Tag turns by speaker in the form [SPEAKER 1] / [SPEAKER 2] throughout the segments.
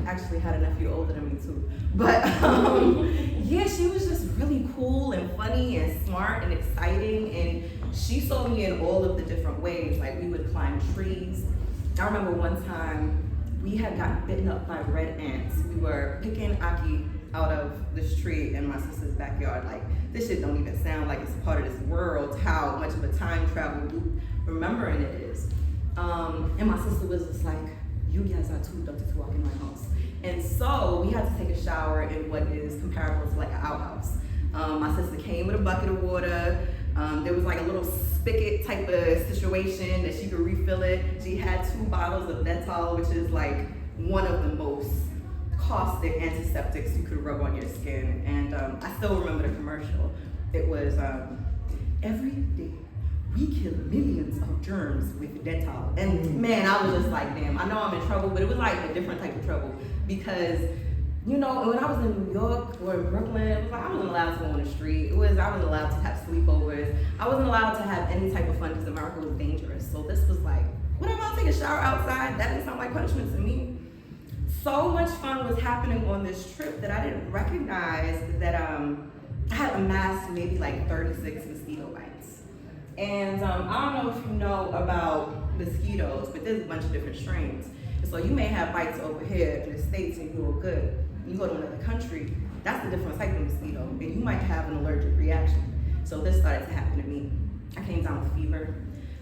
[SPEAKER 1] actually had a nephew older than me too. But yeah, she was just really cool and funny and smart and exciting. And she saw me in all of the different ways. Like we would climb trees. I remember one time we had gotten bitten up by red ants. We were picking Aki out of this tree in my sister's backyard. Like, this shit don't even sound like it's a part of this world, how much of a time travel loop remembering it is. And my sister was just like, you guys are too dirty to walk in my house. And so we had to take a shower in what is comparable to like an outhouse. My sister came with a bucket of water. There was like a little spigot type of situation that she could refill it. She had 2 bottles of Dettol, which is like one of the most caustic antiseptics you could rub on your skin. And I still remember the commercial. It was, every day we kill millions of germs with Dettol. And man, I was just like, damn, I know I'm in trouble, but it was like a different type of trouble. Because, you know, when I was in New York or in Brooklyn, it was like I wasn't allowed to go on the street. I wasn't allowed to have sleepovers. I wasn't allowed to have any type of fun because America was dangerous. So this was like, whatever, I'll take a shower outside. That didn't sound like punishment to me. So much fun was happening on this trip that I didn't recognize that I had amassed maybe like 36 mosquito bites. And I don't know if you know about mosquitoes, but there's a bunch of different strains. And so you may have bites over here in the States and you're good. You go to another country, that's a different type of mosquito, and you might have an allergic reaction. So this started to happen to me. I came down with fever.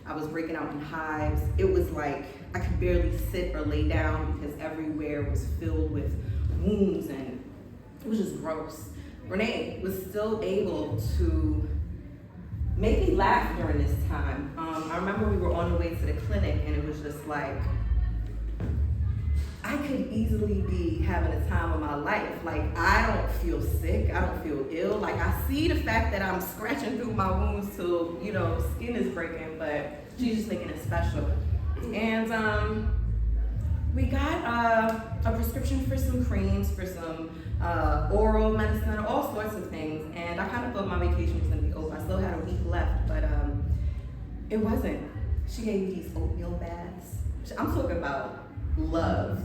[SPEAKER 1] I was breaking out in hives. It was like I could barely sit or lay down because everywhere was filled with wounds and it was just gross. Renee was still able to make me laugh during this time. I remember we were on the way to the clinic and it was just like, I could easily be having a time of my life. Like, I don't feel sick, I don't feel ill. Like, I see the fact that I'm scratching through my wounds till, you know, skin is breaking, but she's just making it special. And we got a prescription for some creams, for some oral medicine, all sorts of things. And I kind of thought my vacation was gonna be over. I still had a week left, but it wasn't. She gave me these oatmeal baths. I'm talking about love.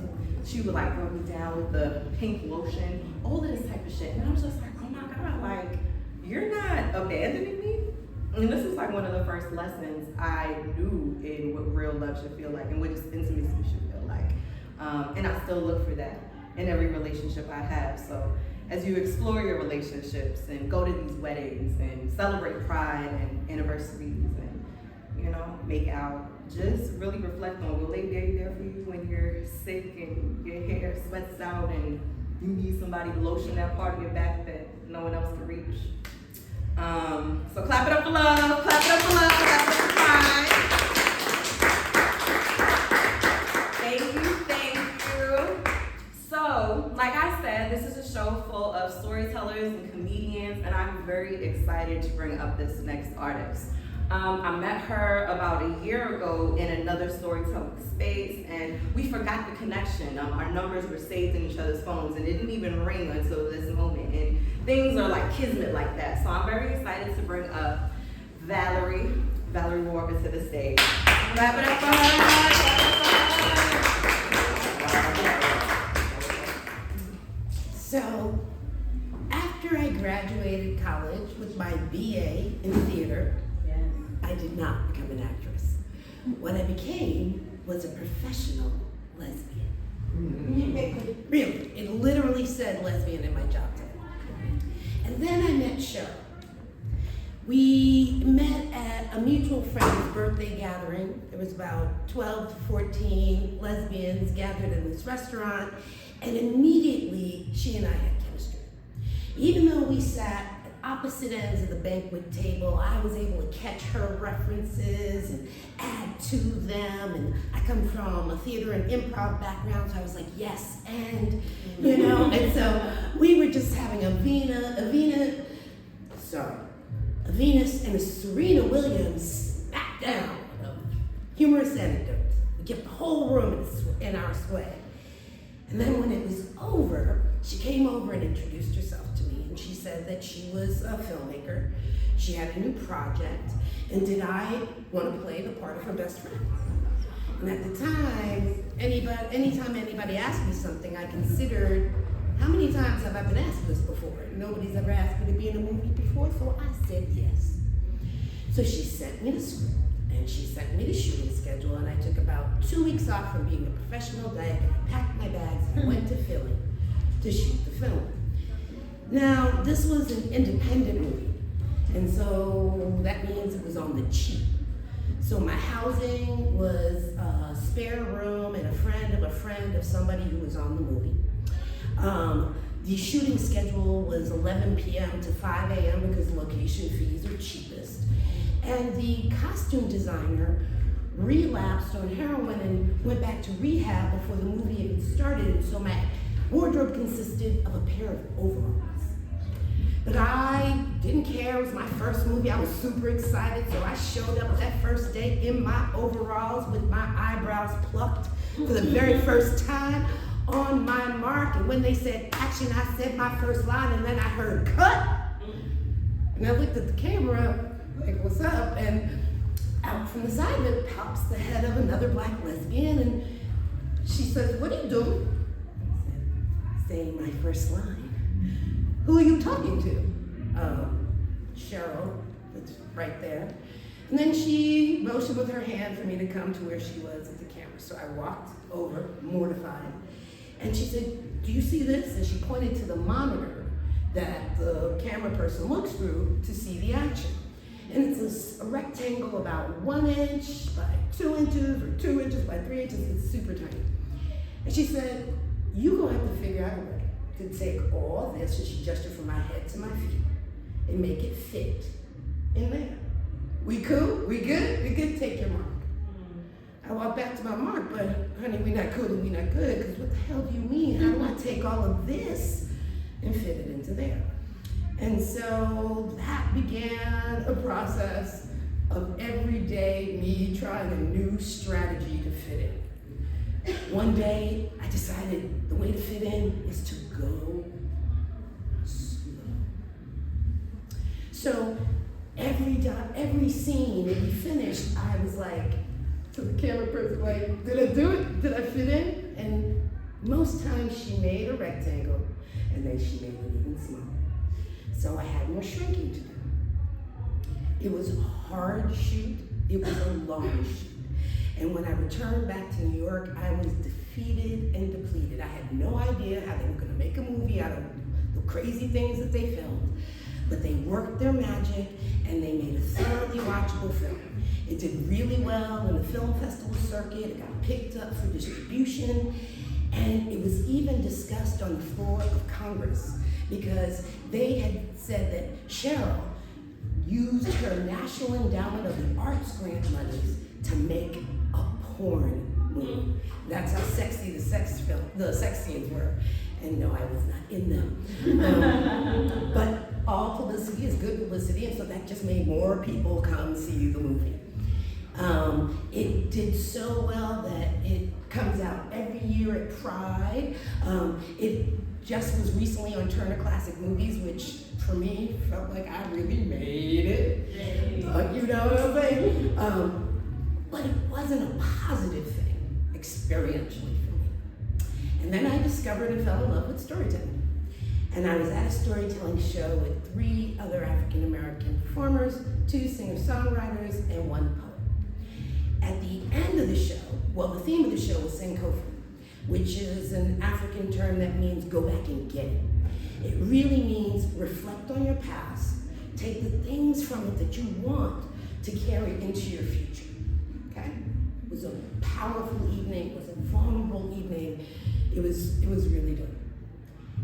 [SPEAKER 1] She would like rub me down with the pink lotion, all of this type of shit. And I was just like, oh my God, like, you're not abandoning me? And this was like one of the first lessons I knew in what real love should feel like and what just intimacy should feel like. And I still look for that in every relationship I have. So as you explore your relationships and go to these weddings and celebrate pride and anniversaries and, you know, make out, just really reflect on, will they be there for you when you're sick and your hair sweats out and you need somebody to lotion that part of your back that no one else can reach? So clap it up for love, clap it up for love, clap it up for pride. Thank you. So, like I said, this is a show full of storytellers and comedians, and I'm very excited to bring up this next artist. I met her about a year ago in another storytelling space, and we forgot the connection. Our numbers were saved in each other's phones, and it didn't even ring until this moment. And things are like kismet like that. So I'm very excited to bring up Valerie. Valerie Walker to the stage. Clap it up for her.
[SPEAKER 2] So, after I graduated college with my BA in theater, I did not become an actress. What I became was a professional lesbian. Really, it literally said lesbian in my job title. And then I met Cheryl. We met at a mutual friend's birthday gathering. There was about 12 to 14 lesbians gathered in this restaurant, and immediately she and I had chemistry. Even though we sat opposite ends of the banquet table, I was able to catch her references and add to them, and I come from a theater and improv background, so I was like, yes, and, you know, and so we were just having a Venus and a Serena Williams smackdown of humorous anecdotes. We kept the whole room in our sway. And then when it was over, she came over and introduced herself to me, and she said that she was a filmmaker, she had a new project, and did I want to play the part of her best friend? And at the time, anytime anybody asked me something, I considered, how many times have I been asked this before? Nobody's ever asked me to be in a movie before, so I said yes. So she sent me the script, and she sent me the shooting schedule, and I took about 2 weeks off from being a professional diet, and I packed my bags and went to Philly to shoot the film. Now, this was an independent movie, and so that means it was on the cheap. So my housing was a spare room and a friend of somebody who was on the movie. The shooting schedule was 11 p.m. to 5 a.m. because location fees are cheapest. And the costume designer relapsed on heroin and went back to rehab before the movie even started. And so my wardrobe consisted of a pair of overalls. But I didn't care, it was my first movie, I was super excited, so I showed up that first day in my overalls with my eyebrows plucked for the very first time on my mark. And when they said action, I said my first line, and then I heard cut. And I looked at the camera, like, what's up? And out from the side of it pops the head of another black lesbian, and she says, what are you doing? I said, saying my first line. Who are you talking to? Cheryl, that's right there. And then she motioned with her hand for me to come to where she was at the camera. So I walked over, mortified. And she said, do you see this? And she pointed to the monitor that the camera person looks through to see the action. And it's a rectangle about 1 inch by 2 inches, or 2 inches by 3 inches. It's super tiny. And she said, you're gonna have to figure out a way to take all this, and she gestured from my head to my feet, and make it fit in there. We cool? We good? We good? Take your mark. I walked back to my mark, but honey, we not cool and we not good, because what the hell do you mean? How do I take all of this and fit it into there? And so that began a process of every day me trying a new strategy to fit in. One day, I decided the way to fit in is to go slow. So every scene that we finished, I was like, to the camera person, like, did I do it? Did I fit in? And most times she made a rectangle, and then she made it even smaller. So I had more shrinking to do. It was a hard shoot. It was a long shoot. And when I returned back to New York, I was defeated and depleted. I had no idea how they were gonna make a movie out of the crazy things that they filmed, but they worked their magic and they made a thoroughly watchable film. It did really well in the film festival circuit. It got picked up for distribution, and it was even discussed on the floor of Congress because they had said that Cheryl used her National Endowment of the Arts grant monies to make a porn movie. That's how sexy the sex scenes were. And no, I was not in them. But all publicity is good publicity, and so that just made more people come see the movie. It did so well that it comes out every year at Pride. It just was recently on Turner Classic Movies, which for me felt like I really made it. You know what I'm saying? But it wasn't a positive thing, experientially for me. And then I discovered and fell in love with storytelling. And I was at a storytelling show with 3 other African American performers, 2 singer-songwriters, and 1 poet. At the end of the show, well, the theme of the show was Sankofa, which is an African term that means go back and get it. It really means reflect on your past, take the things from it that you want to carry into your future, okay? It was a powerful evening, it was a vulnerable evening. It was really good.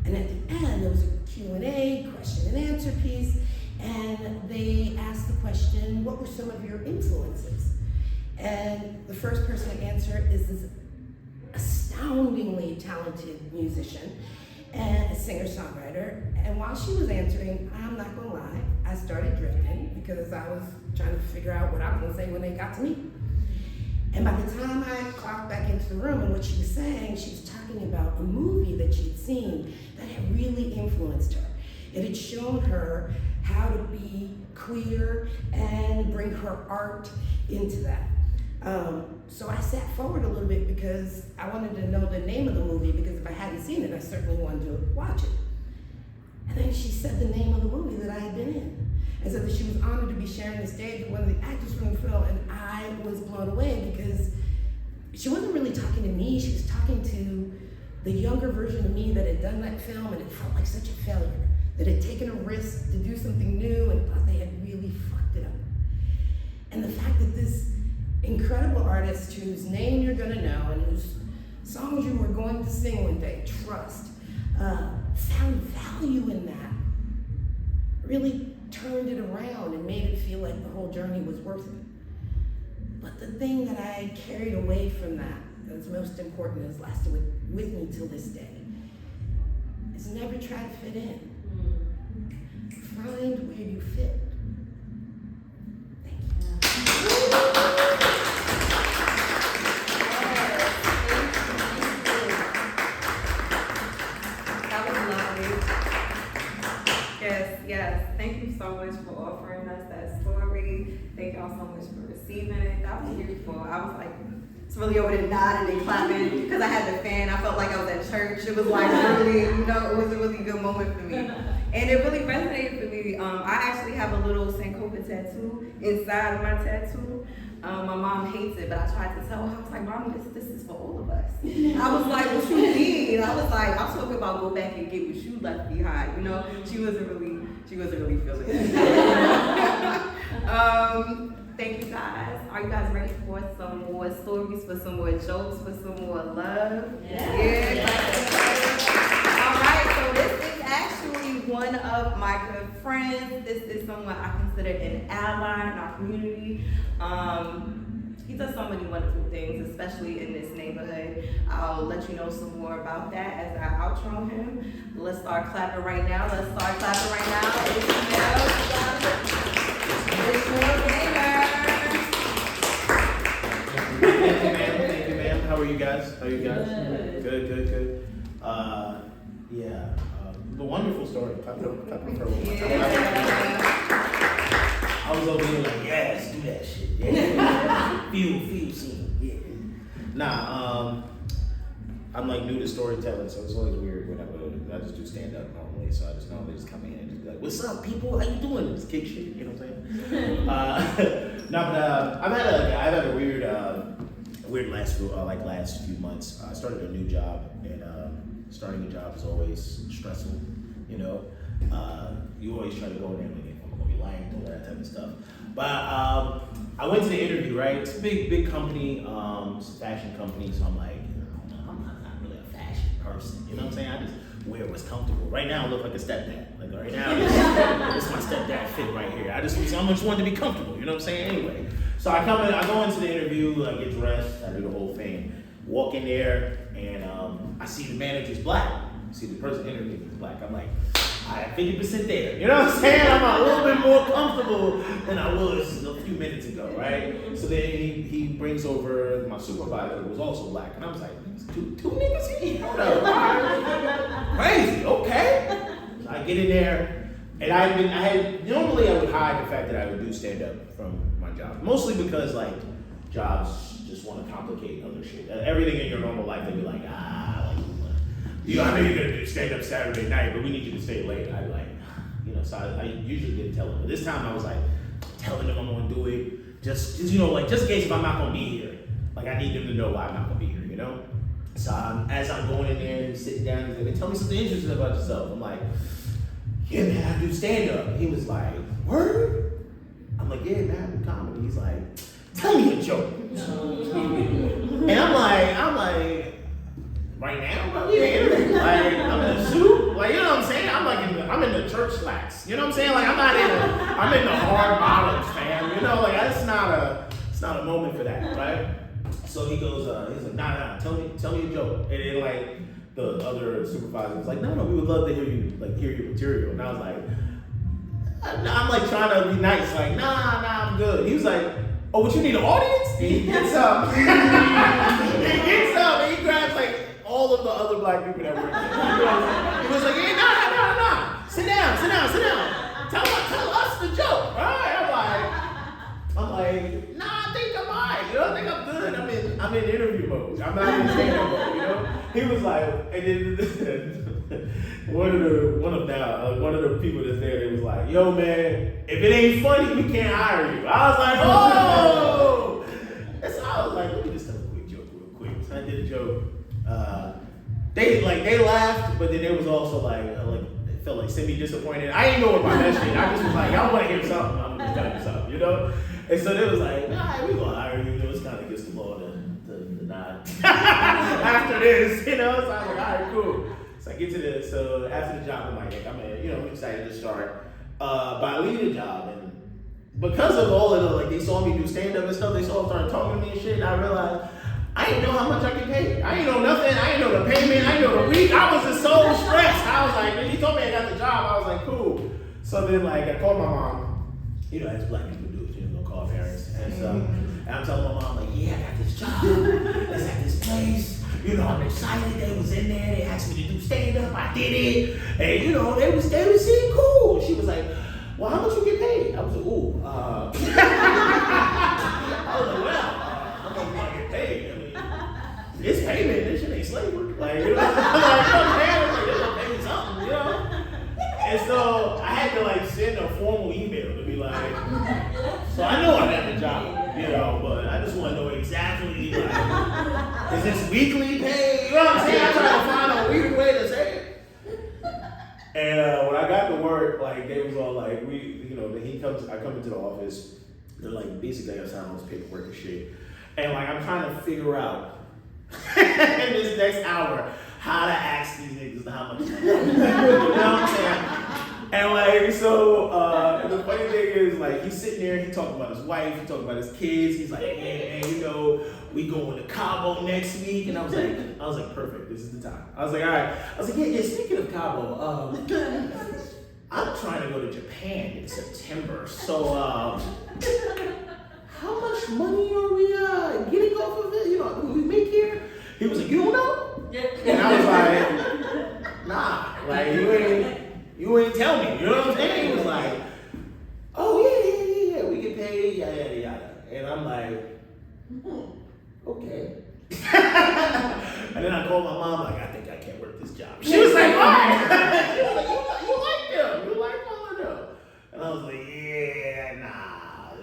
[SPEAKER 2] And at the end, there was a Q&A, question and answer piece, and they asked the question, what were some of your influences? And the first person to answer is this astoundingly talented musician and a singer-songwriter. And while she was answering, I'm not gonna lie, I started drifting because I was trying to figure out what I was gonna say when they got to me. And by the time I clocked back into the room and what she was saying, she was talking about a movie that she'd seen that had really influenced her. It had shown her how to be queer and bring her art into that. So I sat forward a little bit because I wanted to know the name of the movie, because if I hadn't seen it, I certainly wanted to watch it. And then she said the name of the movie that I had been in, and said that she was honored to be sharing the stage with one of the actors from the film, and I was blown away because she wasn't really talking to me, she was talking to the younger version of me that had done that film, and it felt like such a failure, that had taken a risk to do something new and thought they had really fucked it up. And the fact that this incredible artist whose name you're gonna know and whose songs you were going to sing one day, Trust, found value in that, really turned it around and made it feel like the whole journey was worth it. But the thing that I carried away from that was most important, has lasted with me till this day, is never try to fit in. Find where you fit.
[SPEAKER 1] Yes, thank you so much for offering us that story. Thank y'all so much for receiving it. That was beautiful. I was like, it's really over there nodding and clapping because I had the fan. I felt like I was at church. It was like really, it was a really good moment for me. And it really resonated for me. I actually have a little Sankofa tattoo inside of my tattoo. My mom hates it, but I tried to tell her, I was like, Mommy, this is for all of us. I was like, what you mean? I was like, I'm talking about go back and get what you left behind, you know? She wasn't really feeling it. Thank you guys. Are you guys ready for some more stories, for some more jokes, for some more love? Yeah. All right, so this is actually one of my good friends. This is someone I consider an ally in our community. He does so many wonderful things, especially in this neighborhood. I'll let you know some more about that as I outro him. Let's start clapping right now. Ishmael Gamer.
[SPEAKER 3] Thank you, ma'am. How are you guys? Good. The wonderful story. Clap for her one more time. I was over here like, yes, do that shit. Yeah. feel seen. Yeah. Nah, I'm like new to storytelling, so it's always weird when I just do stand up normally. So I just normally just come in and just be like, what's up, people? How you doing? Just kick shit, you know what I'm saying? I've had a weird last few months. I started a new job, and starting a job is always stressful, you know. You always try to go in there and I'm gonna be liked, all that type of stuff. But I went to the interview, right? It's a big company, it's a fashion company, so I'm like, I'm not really a fashion person, you know what I'm saying? I just wear what's comfortable. Right now I look like a stepdad. Like right now, this is my stepdad fit right here. I just wanted to be comfortable, you know what I'm saying? Anyway, so I go into the interview, I get dressed, I do the whole thing, walk in there, and I see the manager's black. I see the person interviewing is black. I'm like, I have 50% there. You know what I'm saying? I'm a little bit more comfortable than I was a few minutes ago, right? So then he brings over my supervisor, who was also black, and I was like, two niggas here? Hold up. Crazy, okay. So I get in there, and normally I would hide the fact that I would do stand up from my job. Mostly because like jobs just want to complicate other shit. Everything in your normal life, they'd be like, I know you're gonna do stand up Saturday night, but we need you to stay late. So I usually didn't tell them. But this time I was like telling them I'm gonna do it, just in case if I'm not gonna be here. Like I need them to know why I'm not gonna be here, you know? So as I'm going in there and sitting down, he's like, tell me something interesting about yourself. I'm like, yeah, man, I do stand up. He was like, word? I'm like, yeah, man, I do comedy. He's like, tell me a joke. And I'm like, right now, bro, like I'm in a suit, like you know what I'm saying? I'm in the church slacks, you know what I'm saying? Like I'm in the hard bottoms, fam. You know, like it's not a moment for that, right? So he goes, he's like, nah, tell me a joke. And then like the other supervisor was like, no, we would love to hear your material. And I was like, I'm like trying to be nice, like nah, I'm good. He was like, oh, but you need an audience? And he gets up, and he grabs like all of the other black people that were in there. He was like, hey, nah. Sit down. Tell us the joke, right? I'm like, nah, I think I'm alright. You don't think I'm good? I'm in interview mode. I'm not in stand-up mode, you know? He was like, and then one of the people that's there, they was like, yo man, if it ain't funny, we can't hire you. I was like, oh! And so I was like, let me just tell a quick joke real quick. So I did a joke. They laughed, but then there was also like they felt like semi-disappointed. I ain't know about that shit. I just was like, y'all want to hear something? I'm just telling you something, you know? And so they was like, nah, we gonna hire you. You know, it's kind of against the law to not after this, you know? So I was like, all right, cool. So I get to this. So after the job, I'm like, I'm excited to start. But I leave the job, and because of all of the, like, they saw me do stand-up and stuff, they started talking to me and shit, and I realized I didn't know how much I could pay. I didn't know nothing. I didn't know the payment. I didn't know the week. I was just so stressed. I was like, he told me I got the job. I was like, cool. So then, like, I called my mom. You know, as black people do, you know, call parents. And so, and I'm telling my mom, like, yeah, I got this job. It's at this place. You know, I'm excited. They was in there. They asked me to do stand-up. I did it. And, you know, they was seeing cool. She was like, well, how much you get paid? I was like, ooh. I was like, well, how much do I get paid? I mean, it's payment. This shit ain't slavery. Like, you know, they're gonna pay me something, you know? And so I had to, like, send a formal email to be like, so I know I got the job, you know, but I just want to know exactly, like, is this weekly pay? You know what I'm saying? I try to find a weird way to say it. And when I got to work, like, they was all like, I come into the office, they're like, basically I sign all this paperwork and shit. And like, I'm trying to figure out in this next hour how to ask these niggas how much money. You know what I'm saying? And like, so the funny thing is, like, he's sitting there, he talking about his wife, he talking about his kids. He's like, man, you know, we going to Cabo next week. And I was like, perfect, this is the time. I was like, all right. I was like, yeah, speaking of Cabo, I'm trying to go to Japan in September. So, how much money are we getting off of it? You know, we make here? He was like, you don't know? And I was like, nah, like, you ain't tell me. You know what I'm saying? He was like, oh, yeah, we get paid, yada, yada. And I'm like, okay. And then I called my mom, like, I think I can't work this job. She was like, why? She was like, you like them. You like all of them. And I was like, yeah, nah.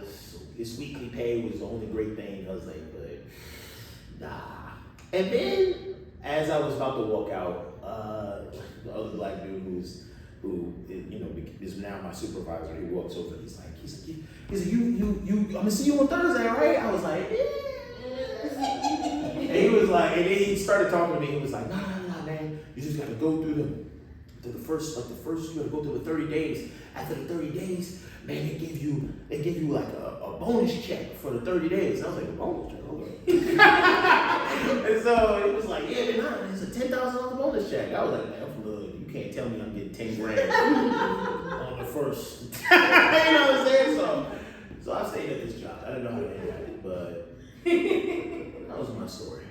[SPEAKER 3] This weekly pay was the only great thing. I was like, but nah. And then, as I was about to walk out, the other black dude who is now my supervisor, he walks over. He's like, you, I'm gonna see you on Thursday, right? I was like, yeah. And he was like, and then he started talking to me. He was like, nah, man, you just gotta go through the first, you gotta go through the 30 days. After the 30 days, man, they give you like a bonus check for the 30 days. And I was like, a bonus check? Okay. And so it was like, yeah, man, it's a $10,000 bonus check. I was like, man, you can't tell me I'm getting 10 grand on the first. You know what I'm saying? So I stayed at this job. I didn't know how to handle it, but that was my story.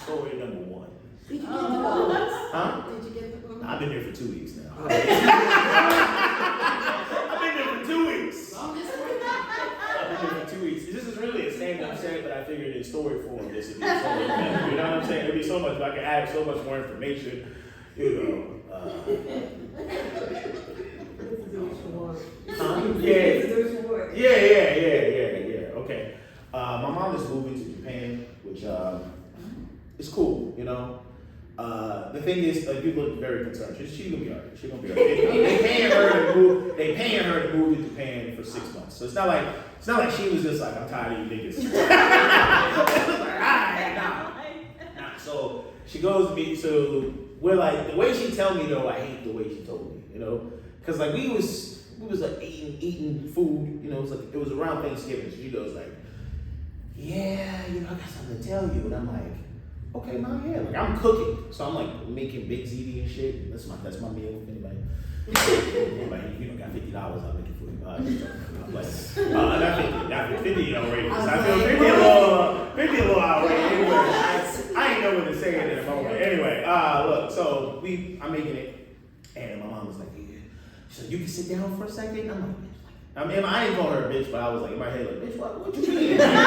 [SPEAKER 3] Story number one.
[SPEAKER 2] Did you get the bonus?
[SPEAKER 3] Huh?
[SPEAKER 2] Did you get the bonus?
[SPEAKER 3] I've been there for 2 weeks now. I've been there for 2 weeks. I've been there for 2 weeks. This is really a stand-up set, but I figured in story form this would be so much better. You know what I'm saying? It'd be so much, I could add so much more information. You know. Yeah. Okay. My mom is moving to Japan, which is cool, you know. The thing is, you look very concerned. She's gonna be alright. She's gonna be alright. They paying her to move to Japan for 6 months. So it's not like she was just like, I'm tired of you niggas. Nah. So she goes to me. So we're like, the way she tell me though, I hate the way she told me. You know, because like we was like eating food. You know, it was around Thanksgiving. So she goes like, yeah, you know, I got something to tell you, and I'm like, okay, Mom, yeah. Like, I'm cooking, so I'm like making big ziti and shit. That's my meal. If anybody, got $50, I'll make it for you. Not 50 outrageous. I feel 50 a little outrageous. Anyway, I ain't know what to say in that moment. Anyway, look, so I'm making it, and my mom was like, yeah, She's like, you can sit down for a second? I'm like, I mean, I didn't call her a bitch, but I was like, in my head, like, bitch, what you mean? Sit down,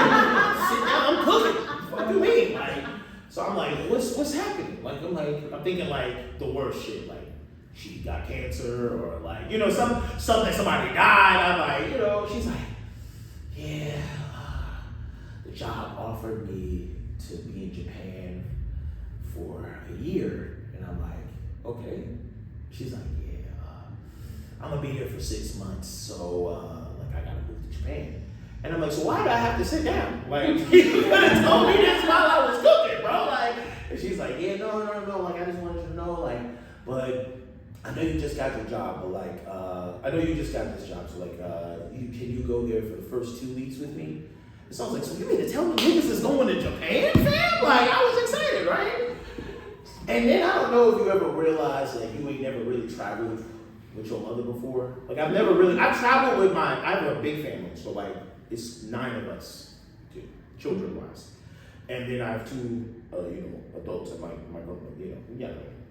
[SPEAKER 3] I'm cooking. What do you mean? Like, so I'm like, what's happening? Like, I'm thinking like the worst shit, like she got cancer or like, you know, something somebody died. I'm like, you know, she's like, yeah, the job offered me to be in Japan for a year, and I'm like, okay. She's like, yeah, I'm gonna be here for 6 months, so like I gotta move to Japan. And I'm like, so why do I have to sit down? Like, you could have told me this while I was cooking, bro. Like, and she's like, yeah, no, like I just wanted you to know, like, but I know you just got your job, but like, I know you just got this job, so like, can you go there for the first 2 weeks with me? And so I was like, so you mean to tell me niggas is going to Japan, fam? Like, I was excited, right? And then I don't know if you ever realized like you ain't never really traveled with your mother before. Like I traveled with I have a big family, so like it's 9 of us, children wise. And then I have 2, adults and my grandmother,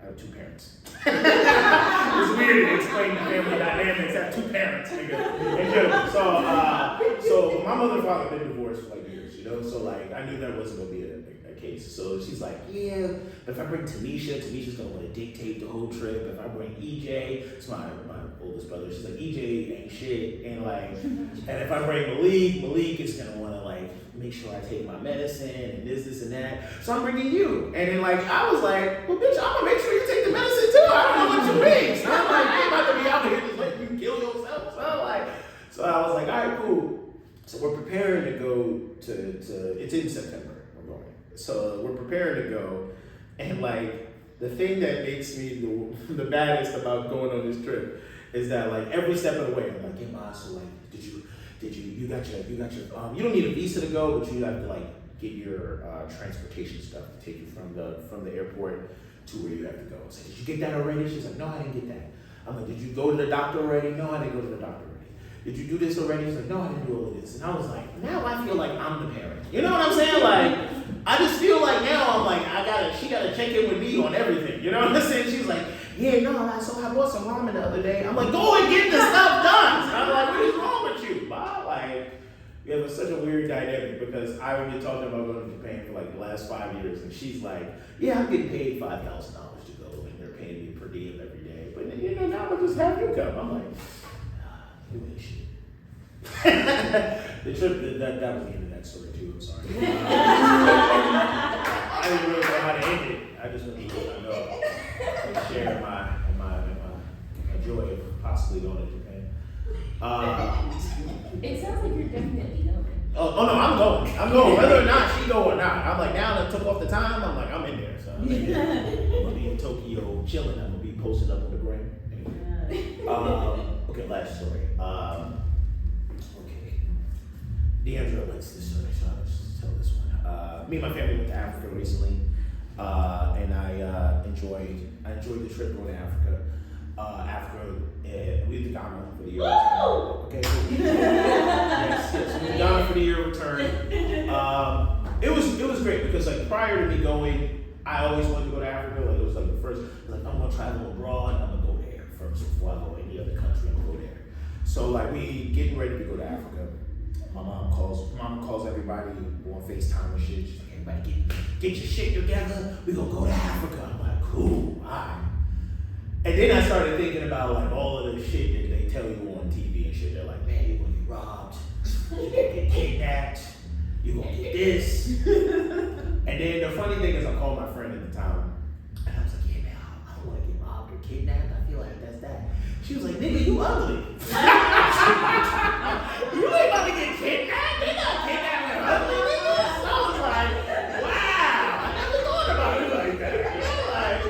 [SPEAKER 3] I have 2 parents. It's weird to explain the family dynamics. I have 2 parents, nigga, in general. So my mother and father have been divorced for like years, you know? So like, I knew that wasn't gonna be a case. So she's like, yeah, but if I bring Tanisha's gonna want to dictate the whole trip. If I bring EJ, it's my oldest brother, she's like, EJ ain't shit. And like, and if I bring Malik is gonna want to like make sure I take my medicine and this and that. So I'm bringing you. And then like, I was like, well bitch, I'm gonna make sure you take the medicine too. I don't know what you mean. So I'm like, you ain't about to be out here just letting you kill yourself. So I was like, all right, cool. So we're preparing to go to it's in September. So we're preparing to go, and like the thing that makes me the baddest about going on this trip is that like every step of the way I'm like, hey ma, so like you got your you don't need a visa to go, but you have to like get your transportation stuff to take you from the airport to where you have to go. I said, did you get that already? She's like, no, I didn't get that. I'm like, did you go to the doctor already? No, I didn't go to the doctor already. Did you do this already? She's like, no, I didn't do all of this. And I was like, now I feel like I'm the parent. You know what I'm saying? Like, I just feel like now I'm like, she gotta check in with me on everything. You know what I'm saying? She's like, yeah, no, so I bought some ramen the other day. I'm like, go and get the stuff done. And I'm like, what is wrong with you, Bob? Like, we have such a weird dynamic because I've been talking about going to Japan for like the last 5 years, and she's like, yeah, I'm getting paid $5,000 to go, and they're paying me per diem every day. But you know, now I just have you come. I'm like, you ain't shit. The trip, that was the end of that story too, I'm sorry. I didn't really know how to end it. I just wanted to know and share my joy of possibly going to Japan.
[SPEAKER 4] It sounds like you're definitely going.
[SPEAKER 3] Oh no, I'm going. Whether or not she go or not. I'm like, now that I took off the time, I'm like, I'm in there. So I'm gonna be in Tokyo chilling. I'm gonna be posted up on the gram. Anyway. Okay, last story. Deandra likes this story, so I'll just tell this one. Me and my family went to Africa recently, and I enjoyed the trip going to Africa. We went to Ghana for the year return. Okay. Yes, we went to Ghana for the year return. It was great because like prior to me going, I always wanted to go to Africa. Like it was like the first, like I'm gonna travel abroad. I'm gonna go there first before I go any other country. I'm gonna go there. So like we getting ready to go to Africa. My mom calls everybody on FaceTime and shit. She's like, everybody get your shit together. We gonna go to Africa. I'm like, cool, alright. And then I started thinking about like all of the shit that they tell you on TV and shit. They're like, man, you're gonna get robbed, you're gonna get kidnapped, you're gonna get this. And then the funny thing is I called my friend at the time and I was like, yeah man, I don't wanna get robbed or kidnapped. I feel like that's that. She was like, nigga, you ugly. You ain't about to get kidnapped. They not kidnapping ugly niggas. So I was like, wow, I never thought about it like that. You know, like,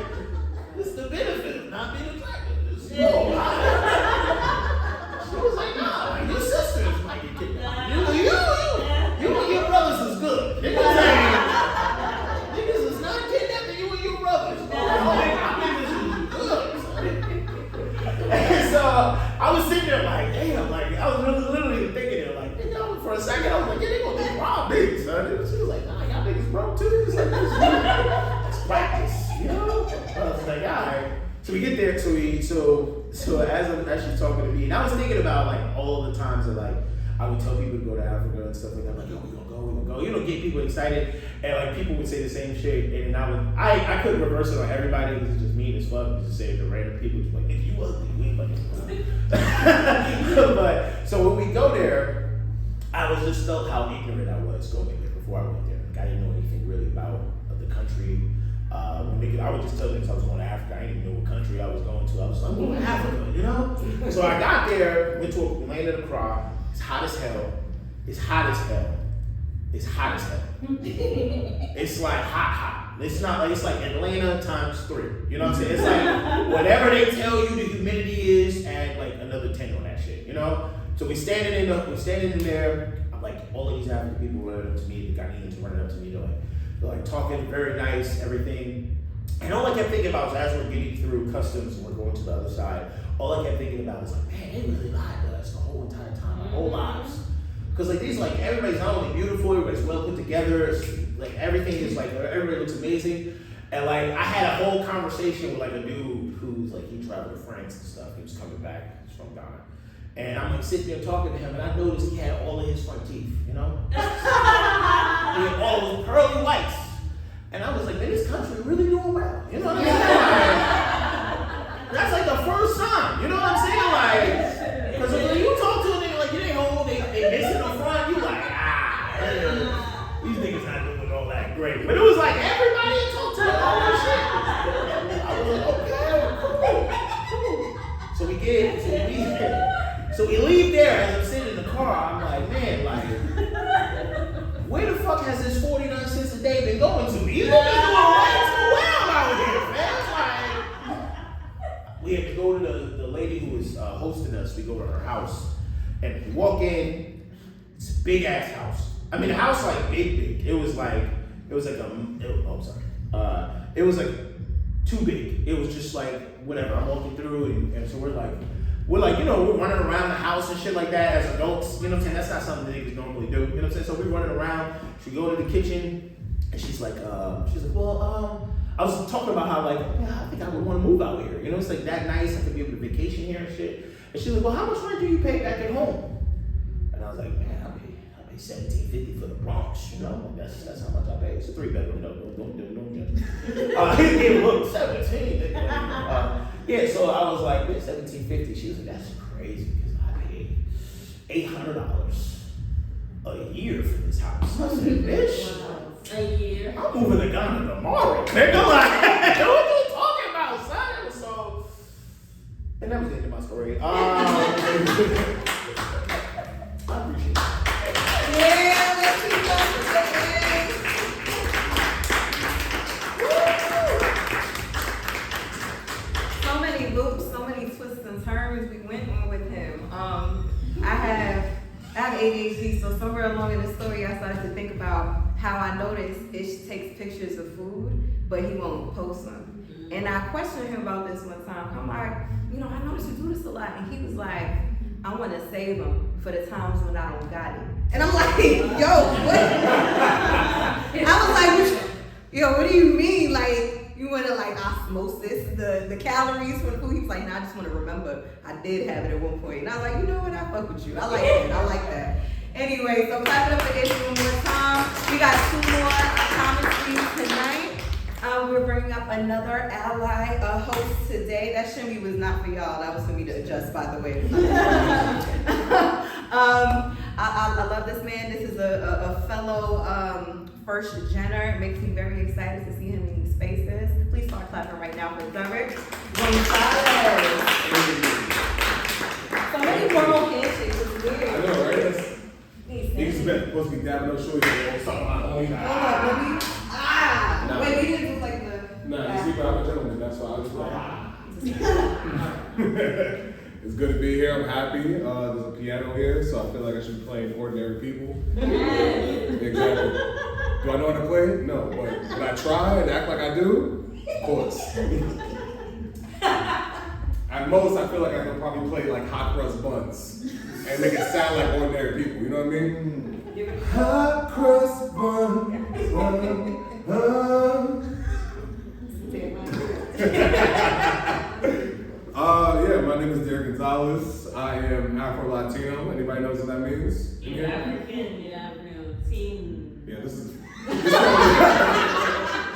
[SPEAKER 3] it's the benefit of not being attractive. It's cool. She was like, nah, like, your sisters might get kidnapped. You and your brothers is good. Niggas is not kidnapping you and your brothers. Niggas is good. And so I was sitting there like, damn, like, I was literally thinking there, like, for a second, I was like, yeah, they gonna just rob niggas, son. She was like, nah, y'all niggas broke too. It's like, it's practice, you know? I was like, all right. So we get there, so as she's talking to me, and I was thinking about like all the times that like I would tell people to go to Africa and stuff like that. I'm like, yo, we're gonna go. You know, get people excited, and like people would say the same shit, and then I couldn't reverse it on everybody because it's just mean as fuck. Just say it to random people, just like, if you ugly, we ain't fucking. But so when we go there, I was just felt how ignorant I was going there before I went there. Like I didn't know anything really about the country. I would just tell them I was going to Africa. I didn't even know what country I was going to. I was like, I'm going to Africa, you know? So I got there, went to landed in Accra. It's hot as hell. It's hot as hell. It's hot as hell. It's like hot. It's not like, it's like Atlanta times 3. You know what I'm saying? It's like whatever they tell you the humidity is, add like another 10 on that shit, you know? So we're standing in there. I'm like, all of these African people running up to me, the Ghanaians running up to me, they're like talking very nice, everything. And all I kept thinking about was as we're getting through customs and we're going to the other side, all I kept thinking about was like, man, they really lied to us the whole entire time, our whole lives. Because like these, like everybody's not only beautiful, everybody's well put together, it's, like everything is like, everybody looks amazing. And like I had a whole conversation with like a dude who's like, he traveled to France and stuff, he was coming back, he's from Ghana. And I'm like sitting there talking to him, and I noticed he had all of his front teeth, you know? He had all of his pearly whites. And I was like, man, this country really doing well. You know what I'm saying? Like, that's like the first sign, you know what I'm saying? Like, because when you talk to a nigga like, you ain't old, they missing the front, you like, these niggas not doing all that great. But it was like, everybody talked to all that shit. I was like, okay, cool. So we leave there, as I'm sitting in the car, I'm like, man, like, where the fuck has this 49 cents a day been going to? These niggas doing way too well out here, man. Like, we had to go to the lady who was hosting us. We go to her house, and we walk in. It's a big ass house. I mean, the house like big. It was like too big. It was just like whatever. I'm walking through, and so we're like, you know, we're running around the house and shit like that as adults, you know what I'm saying? That's not something that niggas normally do, you know what I'm saying? So we're running around, she go to the kitchen, and she's like, well, I was talking about how like, yeah, I think I would want to move out here, you know, it's like that nice, I could be able to vacation here and shit. And she's like, well, how much rent do you pay back at home? And I was like, man, I pay $17.50 for the Bronx, you know, that's how much I pay. It's a 3-bedroom, don't judge. He look 17. Yeah, so I was like, $17.50. She was like, that's crazy because I paid $800 a year for this house. I said, bitch,
[SPEAKER 4] A year.
[SPEAKER 3] I'm moving to Ghana tomorrow. Nigga, like, what are you talking about, son? So, and that was the end of my story. I appreciate it.
[SPEAKER 1] Yeah, let's keep going. So many loops, so many twists and turns we went on with him. I have ADHD, so somewhere along in the story I started to think about how I noticed Ish takes pictures of food, but he won't post them. And I questioned him about this one time. I'm like, you know, I noticed you do this a lot. And he was like, I want to save them for the times when I don't got it. And I'm like, yo, what? I was like, yo, what do you mean? Like, you want to like osmosis the calories for the food? He's like, nah, I just want to remember I did have it at one point. And I was like, you know what? I fuck with you. I like that. I like that. Anyway, so clap it up for Ish one more time. We got 2 more comments for you tonight. We're bringing up another ally host today. That shimmy was not for y'all. That was for me to adjust, by the way. I love this man. This is a fellow first Jenner. It makes me very excited to see him in these spaces. Please start clapping right now for Derek Gonzalez. So many formal handshakes. It's weird.
[SPEAKER 5] I know, right?
[SPEAKER 1] He's
[SPEAKER 5] Supposed to be dabbing up shorty or something.
[SPEAKER 1] Hold up, let me.
[SPEAKER 5] Nah.
[SPEAKER 1] Wait, we didn't do like the.
[SPEAKER 5] Nah, you see, but I'm a gentleman. That's why I was like, it's good to be here. I'm happy. There's a piano here, so I feel like I should be playing Ordinary People. Exactly. Do I know how to play? No, but when I try and act like I do, of course. At most, I feel like I can probably play like hot crust buns and make it sound like Ordinary People. You know what I mean? Hot crust buns. knows what that means?
[SPEAKER 4] African team.
[SPEAKER 5] Yeah, this is. You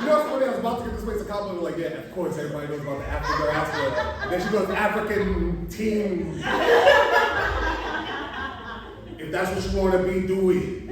[SPEAKER 5] know what's funny? I was about to give this place a compliment, like, yeah, of course, everybody knows about the African diaspora. And then she goes, African team. If that's what you want to be, do it.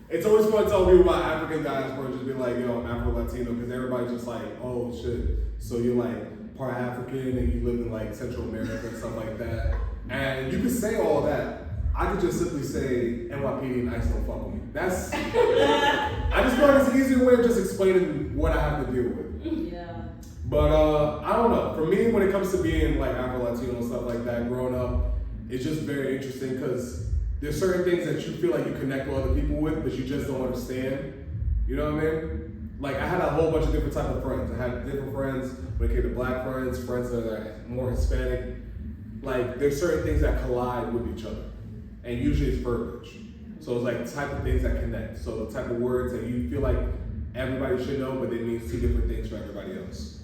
[SPEAKER 5] It's always fun telling people about African diaspora, just be like, yo, I'm Afro-Latino, because everybody's just like, oh, shit. So you're like part African and you live in like Central America and stuff like that. And you can say all that. I could just simply say NYPD and ICE don't fuck with me. That's, I just feel like it's an easier way of just explaining what I have to deal with.
[SPEAKER 4] Yeah.
[SPEAKER 5] But I don't know. For me, when it comes to being like Afro-Latino and stuff like that, growing up, it's just very interesting because there's certain things that you feel like you connect with other people with, but you just don't understand. You know what I mean? Like I had a whole bunch of different type of friends. I had different friends when it came to black friends that are more Hispanic. Like there's certain things that collide with each other. And usually it's verbiage. So it's like the type of things that connect. So the type of words that you feel like everybody should know, but they mean two different things for everybody else.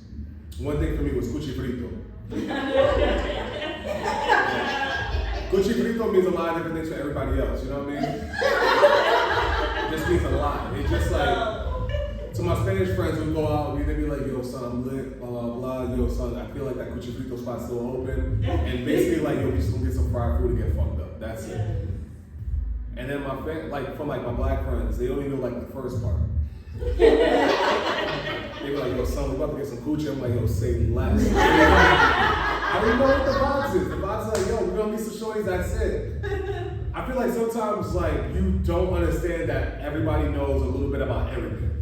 [SPEAKER 5] One thing for me was cuchi frito. Cuchi frito means a lot of different things for everybody else, you know what I mean? It just means a lot. It's just like, to my Spanish friends who go out, they be like, yo son, I'm lit, blah, blah, blah. Yo son, I feel like that cuchi frito spot's still open. And basically like, yo, we just gonna get some fried food and get fucked up. That's it. And then my my black friends, they only know like the first part. They be like, yo son, we about to get some coochie. I'm like, yo, say less. I don't know what the vibes is. The vibes like, yo, we're gonna meet some shorties, that's it. I feel like sometimes like you don't understand that everybody knows a little bit about everything.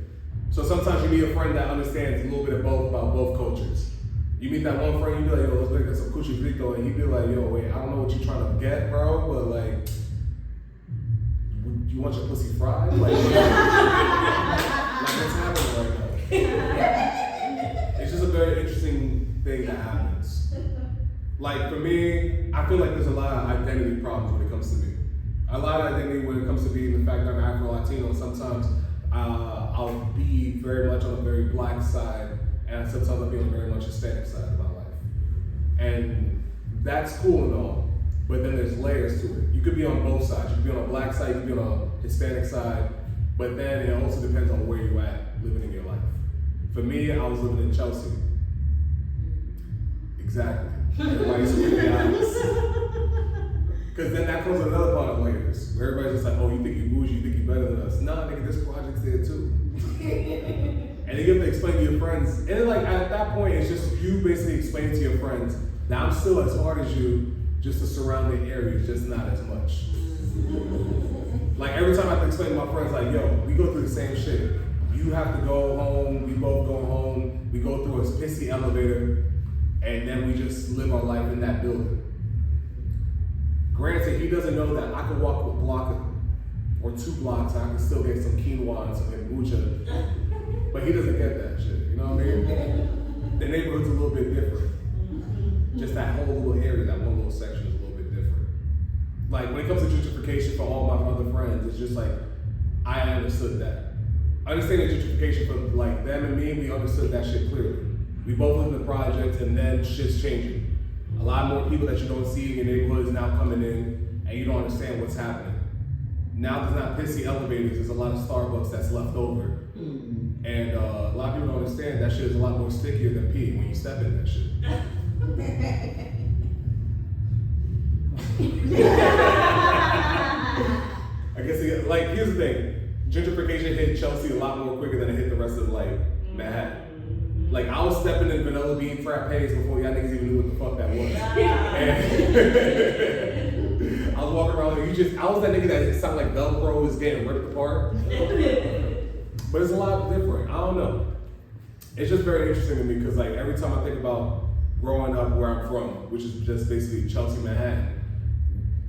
[SPEAKER 5] So sometimes you meet a friend that understands a little bit of both about both cultures. You meet that one friend, you be like, yo, let's look at some cuchi frito, and he'd be like, yo, wait, I don't know what you're trying to get, bro, but like, you want your pussy fried? Like what's happening right now? It's just a very interesting thing that happens. Like for me, I feel like there's a lot of identity problems when it comes to me. A lot of identity when it comes to being the fact that I'm Afro-Latino. Sometimes I'll be very much on the very black side, and sometimes I'll be on the very much Hispanic side of my life. And that's cool and all, but then there's layers to it. You could be on both sides. You could be on a black side, you could be on a Hispanic side, but then it also depends on where you're at living in your life. For me, I was living in Chelsea. Exactly. Everybody's really honest. Because then that comes another part of layers, where everybody's just like, oh, you think you bougie, you think you better than us. Nah, nigga, this project's there too. And then you have to explain to your friends. And then like at that point, it's just you basically explain to your friends that I'm still as hard as you, just the surrounding areas, just not as much. Like every time I have to explain to my friends, like, yo, we go through the same shit. You have to go home, we both go home, we go through a pissy elevator, and then we just live our life in that building. Granted, he doesn't know that I could walk a block or 2 blocks and I can still get some quinoa and some kombucha, but he doesn't get that shit, you know what I mean? The neighborhood's a little bit different. Just that whole little area, that one little section is a little bit different. Like when it comes to gentrification for all my other friends, it's just like, I understood that. Understanding gentrification for like them and me, we understood that shit clearly. We both live in the projects and then shit's changing. A lot more people that you don't see in your neighborhood is now coming in and you don't understand what's happening. Now there's not pissy elevators, there's a lot of Starbucks that's left over. And a lot of people don't understand that shit is a lot more stickier than pee when you step in that shit. I guess, like, here's the thing. Gentrification hit Chelsea a lot more quicker than it hit the rest of, like, Manhattan. Like, I was stepping in vanilla bean frappes before y'all niggas even knew what the fuck that was. And I was walking around, and I was that nigga that sounded like Velcro was getting ripped apart. But it's a lot different. I don't know. It's just very interesting to me because, like, every time I think about growing up where I'm from, which is just basically Chelsea, Manhattan,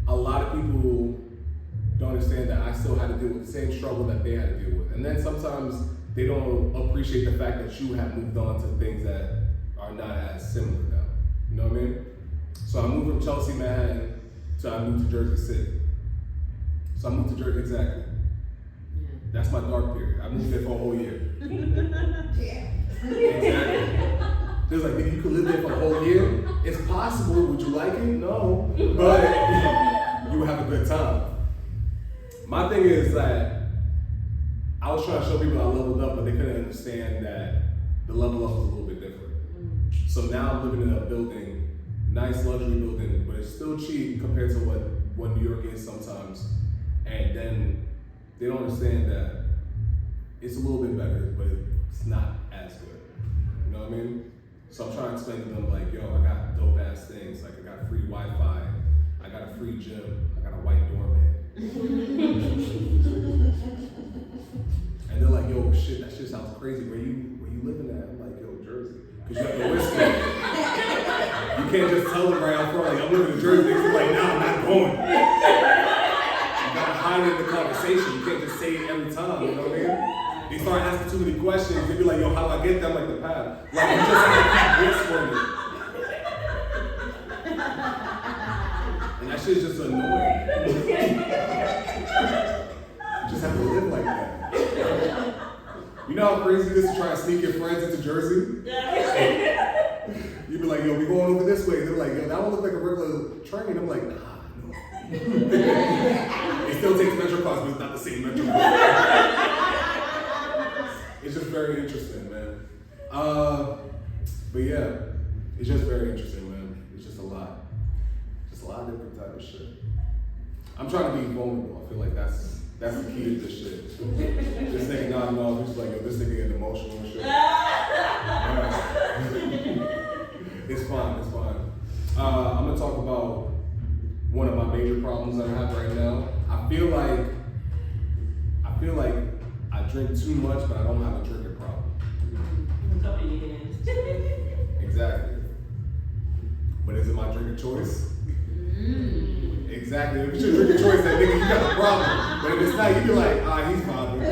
[SPEAKER 5] a lot of people don't understand that I still had to deal with the same struggle that they had to deal with. And then sometimes they don't appreciate the fact that you have moved on to things that are not as similar now. You know what I mean? So I moved from Chelsea, Manhattan, to I moved to Jersey City. So I moved to Jersey, exactly. That's my dark period. I moved there for a whole year.
[SPEAKER 1] Yeah.
[SPEAKER 5] Exactly. There's like, nigga, you could live there for a whole year. It's possible. Would you like it? No. But you would have a good time. My thing is that I was trying to show people I leveled up, but they couldn't understand that the level up was a little bit different. So now I'm living in a building, nice luxury building, but it's still cheap compared to what New York is sometimes. And then they don't understand that it's a little bit better, but it's not as good. You know what I mean? So I'm trying to explain to them like, yo, I got dope ass things. Like I got free Wi-Fi, I got a free gym, I got a white doorman. And they're like, yo, shit, that shit sounds crazy. Where you living at? I'm like, yo, Jersey. Cause you have to listen. You can't just tell them right out front, like, I'm living in Jersey. They're like, nah, I'm not going. You gotta hide in the conversation. You can't just say it every time, you know what I mean? They start asking too many questions. They be like, yo, how do I get them? Like the path. Like, you just have to keep whispering it. And that shit's just annoying. You just have to live like that. You know how crazy it is to try and sneak your friends into Jersey? You be like, yo, we going over this way. They're like, yo, that one look like a regular train. I'm like, nah, no. It still takes Metro class, but it's not the same Metro class. It's just very interesting, man. But yeah, it's just very interesting, man. It's just a lot. Just a lot of different type of shit. I'm trying to be vulnerable. I feel like that's the key to this shit. This nigga nodding off, he's like, yo, this nigga getting emotional and shit. It's fine, it's fine. I'm gonna talk about one of my major problems that I have right now. I feel like I drink too much, but I don't have a drinking problem. Exactly. But is it my drink of choice? Exactly. If it's your drink of choice, that nigga, you got a problem. But if it's not, you be like, he's bothered.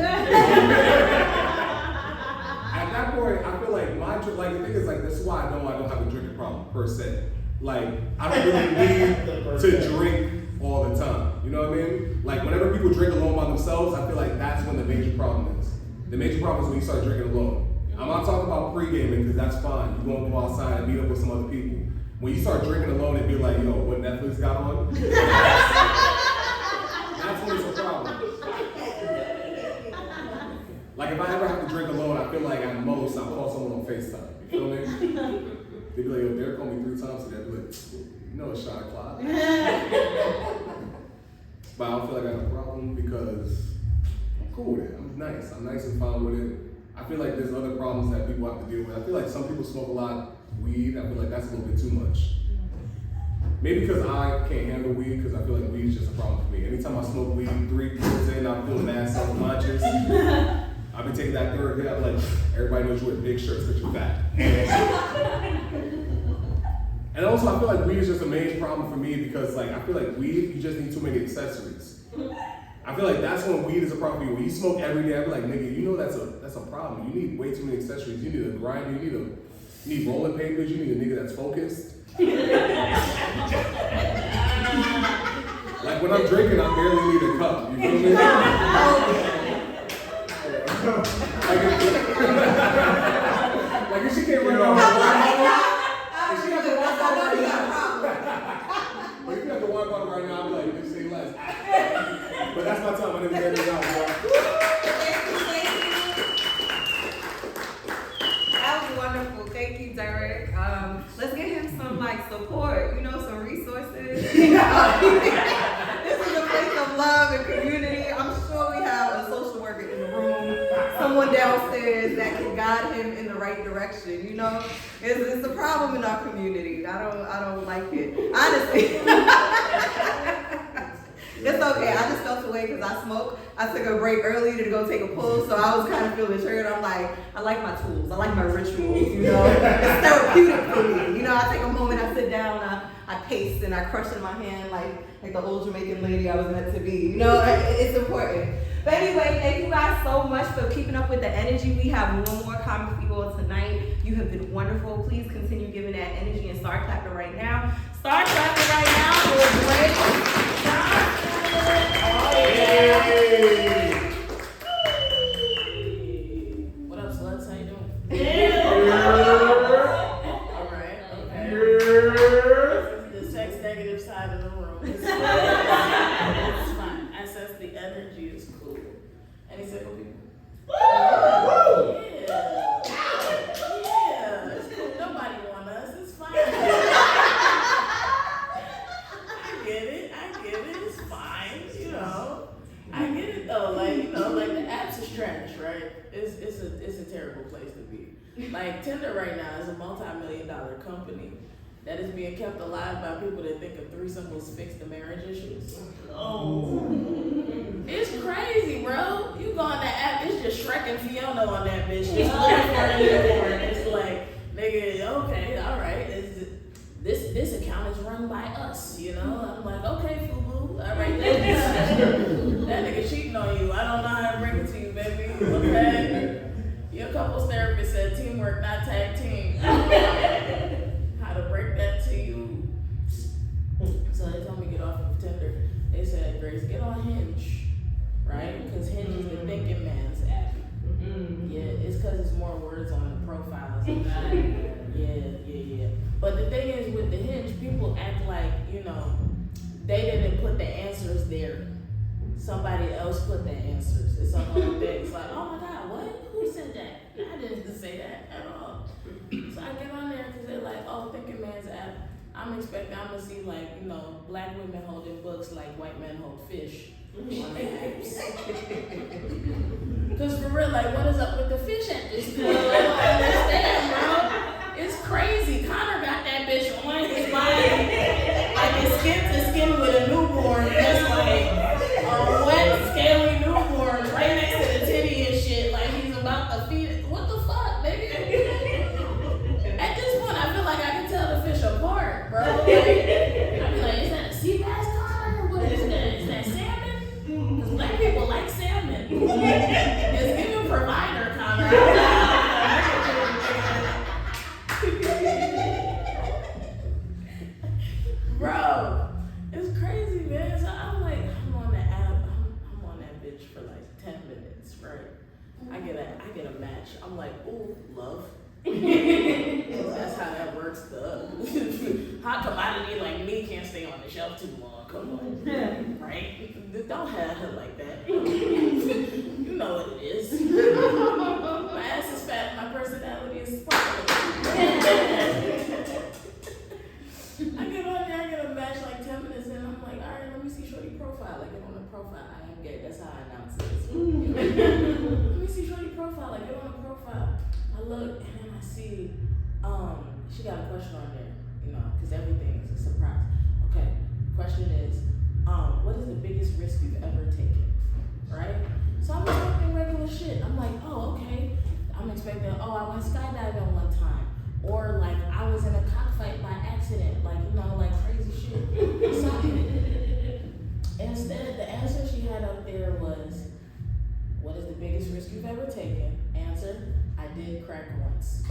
[SPEAKER 5] At that point, I feel like my drink, like the thing is like, this is why I know I don't have a drinking problem per se. Like, I don't really need to drink all the time. You know what I mean? Like, whenever people drink alone by themselves, I feel like that's when the major problem is. The major problem is when you start drinking alone. I'm not talking about pre-gaming because that's fine. You won't go outside and meet up with some other people. When you start drinking alone and be like, yo, what Netflix got on? That's when it's a problem. Like if I ever have to drink alone, I feel like at most I'll call someone on FaceTime. You feel me? They be like, yo, Derek called me 3 times today. I'd be like, you know it's shot o'clock. But I don't feel like I have a problem because I'm cool with it. I'm nice and fine with it. I feel like there's other problems that people have to deal with. I feel like some people smoke a lot of weed. I feel like that's a little bit too much. Maybe because I can't handle weed, because I feel like weed is just a problem for me. Anytime I smoke weed, 3 pills in, I'm feeling mad self-conscious. I've been taking that third hit, I'm like, everybody knows you wear big shirts because you're fat. And also, I feel like weed is just a major problem for me because, like, I feel like weed, you just need too many accessories. I feel like that's when weed is a problem for you. When you smoke every day, I be like, nigga, you know that's a problem. You need way too many accessories. You need a grinder, you need rolling papers, you need a nigga that's focused. Like when I'm drinking, I barely need a cup. You feel me? Like if she can't run out of if she got the water bottle right now, but if you got the water bottle right now, I'm like, just say less. But that's my time. I didn't get it out, bro.
[SPEAKER 1] That was wonderful. Thank you, Derek. Let's get him some support, some resources. This is a place of love and community. I'm sure we have a social worker in the room, someone downstairs that can guide him in the right direction. It's a problem in our community. I don't like it, honestly. It's okay. I just felt away because I smoke. I took a break early to go take a pull, so I was kind of feeling triggered. I'm like, I like my tools. I like my rituals, It's therapeutic for me. I take a moment, I sit down, I paste and I crush in my hand like the old Jamaican lady I was meant to be. It's important. But anyway, thank you guys so much for keeping up with the energy. We have one more Comic People tonight. You have been wonderful. Please continue giving that energy and start clapping right now. Start clapping right now for Blake Johnson.
[SPEAKER 4] What up, sluts? How you doing?
[SPEAKER 6] it though. Like, you know, like the apps is trash, right? It's a terrible place to be. Like Tinder right now is a multi-million-dollar company that is being kept alive by people that think a threesome will fix the marriage issues.
[SPEAKER 4] Oh.
[SPEAKER 6] It's crazy, bro. You go on that app, it's just Shrek and Fiona on that bitch. Just looking for a unicorn. It's like, nigga, okay, all right. This account is run by us, you know? I'm like, okay, FUBU, all right, that nigga cheating on you. I don't know how to bring it to you, baby, okay? Your couples therapist said teamwork, not tag team. I don't know how to break that to you. So they told me get off of Tinder. They said, Grace, get on Hinge, right? Because Hinge is the thinking man's app. Yeah, it's because it's more words on the profiles. Yeah. But the thing is, with the Hinge, people act like, you know, they didn't put the answers there. Somebody else put the answers. It's a whole thing. It's like, oh my God, what? Who said that? I didn't say that at all. So I get on there because they're like, oh, thinking man's app. I'm expecting, I'm gonna see like, you know, black women holding books like white men hold fish on their apps. Cause for real, like what is up with the fish at this point? I don't understand, bro. It's crazy. Connor got that bitch on his body. Like it's skin to skin with a newborn. Just like a wet, scaly newborn right next to the titty and shit. Like he's about to feed it. What the fuck, nigga? At this point, I feel like I can tell the fish apart, bro. Like, I be like, is that a sea bass, Connor? What is that? Is that salmon? Because black people like salmon. It's giving provider, Connor. Bro, it's crazy, man. So I'm like, I'm on the app. I'm on that bitch for like 10 minutes, right? I get a match. I'm like, ooh, love. That's how that works. The hot commodity like me can't stay on the shelf too long. Come on, right? Don't have her like that. You know what it is. My ass is fat. My personality is sparkling. I get on there. I get a match like 10 minutes in. I'm like, all right, let me see shorty profile. I get on the profile. I am gay. That's how I announce it. Let me see shorty profile. I get on the profile. I look and then I see, she got a question on there, you know, because everything is a surprise. Okay, question is, what is the biggest risk you've ever taken, right? So I'm expecting regular shit. I'm like, oh, okay. I'm expecting, I went skydiving one time. Or like, I was in a cockfight by accident, like, you know, like crazy shit. Instead, the answer she had up there was, what is the biggest risk you've ever taken? Answer, I did crack once.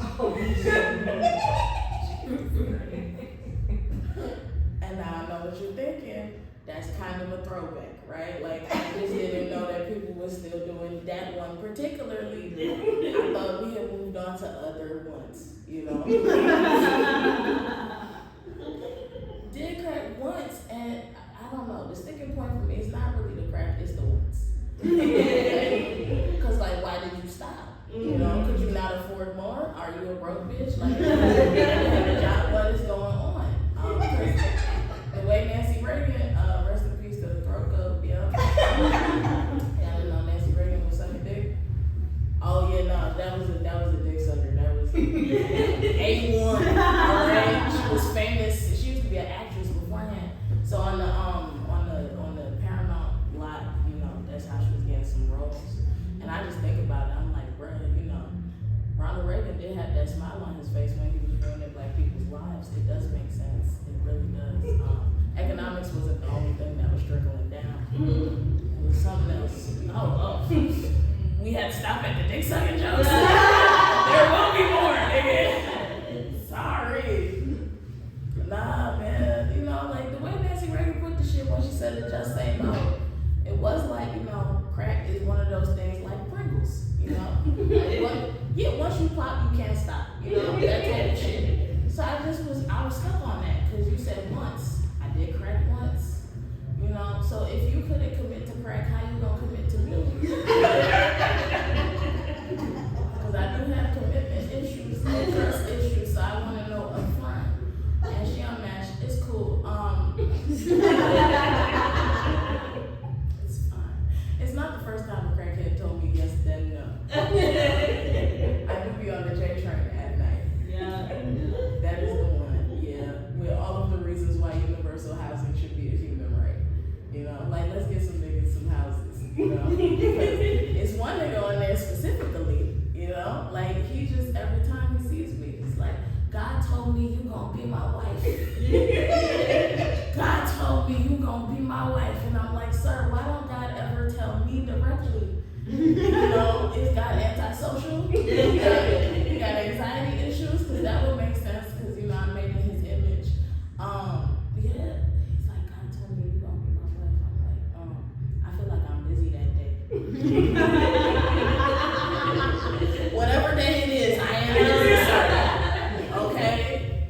[SPEAKER 6] And now I know what you're thinking. That's kind of a throwback, right? Like, I just didn't know that people were still doing that one particularly. I thought we had moved on to other ones, you know? Did crack once, and I don't know, the sticking point for me is not really the crack, it's the once. Because, like, why did you stop? You know, could you not afford more? Are you a broke bitch? Like, you have a job, what is going on? The way Nancy Reagan, rest in peace to the throat cup, yeah. Yeah, I didn't know Nancy Reagan was sucking dick. Oh yeah, no, that was a dick sucker. That was A1. Alright, she was famous. She used to be an actress beforehand. So on the Paramount lot, you know, that's how she was getting some roles. And I just think about it. I'm like, bruh, you know, Ronald Reagan did have that smile on his face when he was ruining black people's lives. It does make sense. It really does. Economics wasn't the only thing that was trickling down. It was something else. Oh. We had to stop at the dick sucking jokes. There won't be more, nigga. Sorry. Nah, man. You know, like the way Nancy Reagan put the shit when she said it, just say no. It was like, you know, crack is one of those things like Pringles, you know? Like, once you pop, you can't stop, you know? That type of shit. So I was stuck on that, because you said once. I did crack once, you know? So if you couldn't commit to crack, how you gonna commit to me? Because I do have commitment issues and trust issues, so I want to know up front. And she unmatched, it's cool. It's fine. It's not the first time a crackhead told me yes, then no. I do be on the J train at night.
[SPEAKER 4] Yeah.
[SPEAKER 6] That is the one, yeah. With all of the reasons why universal housing should be a human right. You know, like let's get some niggas some houses. You know, because it's one nigga on there specifically. You know, like he just every time he sees me, he's like, God told me you gonna be my wife. God told me you gonna be my wife, and I'm like, sir, why don't God ever tell me directly? You know, is God antisocial? You got anxiety issues? Because that would make sense, because, you know, I'm made in his image. Yeah, he's like, God told me you gonna be my wife. I'm like, I feel like I'm busy that day. Whatever day it is, I am busy, sir. Okay?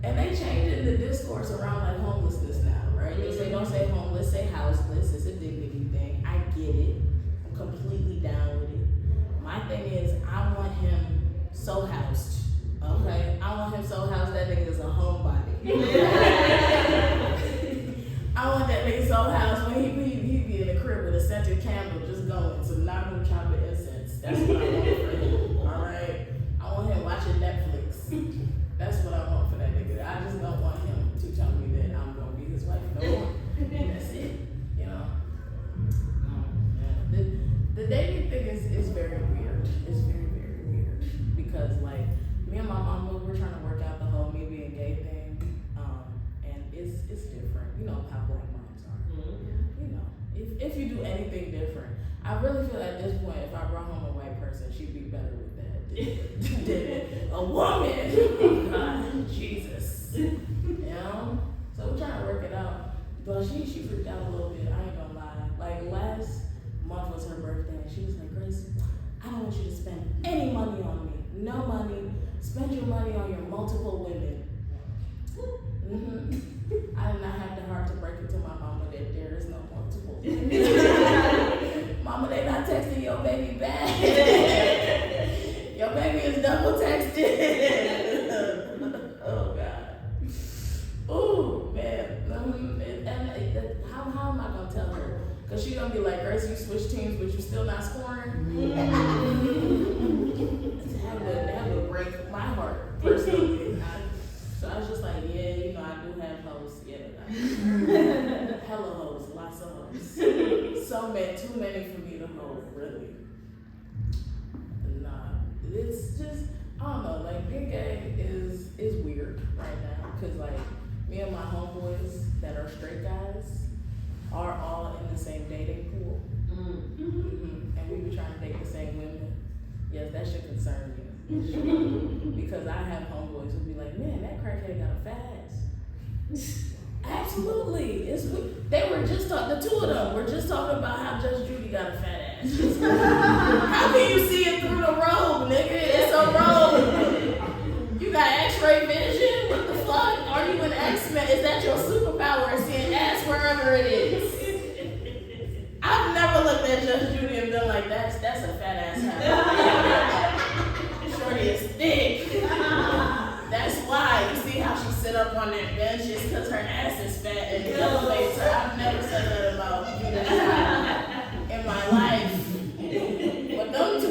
[SPEAKER 6] And they changing the discourse around like homelessness now, right? They say don't say homeless, say houseless. It's a dignity thing. I get it. I'm completely down with it. My thing is, I want him so housed. Okay? I want him so housed that nigga is a homebody. I want that nigga so housed when he be in the crib with a scented candle just going, some Namu chocolate incense. That's what I want for him. Alright? I want him watching Netflix. That's what I want for that nigga. I just don't want him to tell me that I'm gonna be his wife no more. That's it. You know? Yeah. The dating thing is very weird. It's very, very weird. Because like me and my mama, we're trying to work out the whole me being gay thing. And it's different. You know how black moms are. You know. If you do anything different. I really feel at this point if I brought home a white person, she'd be better with that than a woman. Oh God, Jesus. You know? So we're trying to work it out. But she freaked out a little bit, I ain't gonna lie. Like last month was her birthday and she was like, Grace, I don't want you to spend any money on me. No money. Spend your money on your multiple women. I did not have the heart to break it to my mama that there is no multiple women. Mama, they not texting your baby back. Your baby is double texted. Oh God. Ooh, man. And how am I gonna tell her? Cause she gonna be like, Grace, you switch teams, but you still not scoring. That would break my heart personally. So I was just like, yeah, you know, I do have hoes. Yeah, hella hoes, lots of hoes. So many, too many for me to hold, really. Nah, it's just, I don't know, like being gay is weird right now. Cause like me and my homeboys that are straight guys are all in the same dating pool. And we be trying to date the same women. Yes, that should concern you. Because I have homeboys who be like, man, that crackhead got a fat ass. Absolutely. They were just talking, the two of them were just talking about how Judge Judy got a fat ass. How can you see it through the robe, nigga? It's a robe. You got x-ray vision? What the fuck? Are you an X-Men? Is that your superpower? Seeing ass wherever it is? I've never looked at Judge Judy and been like, that's a fat ass house. Shorty is thick. That's why. You see how she sit up on that bench? It's because her ass is fat and it elevates her. I've never said that about you in my life. But them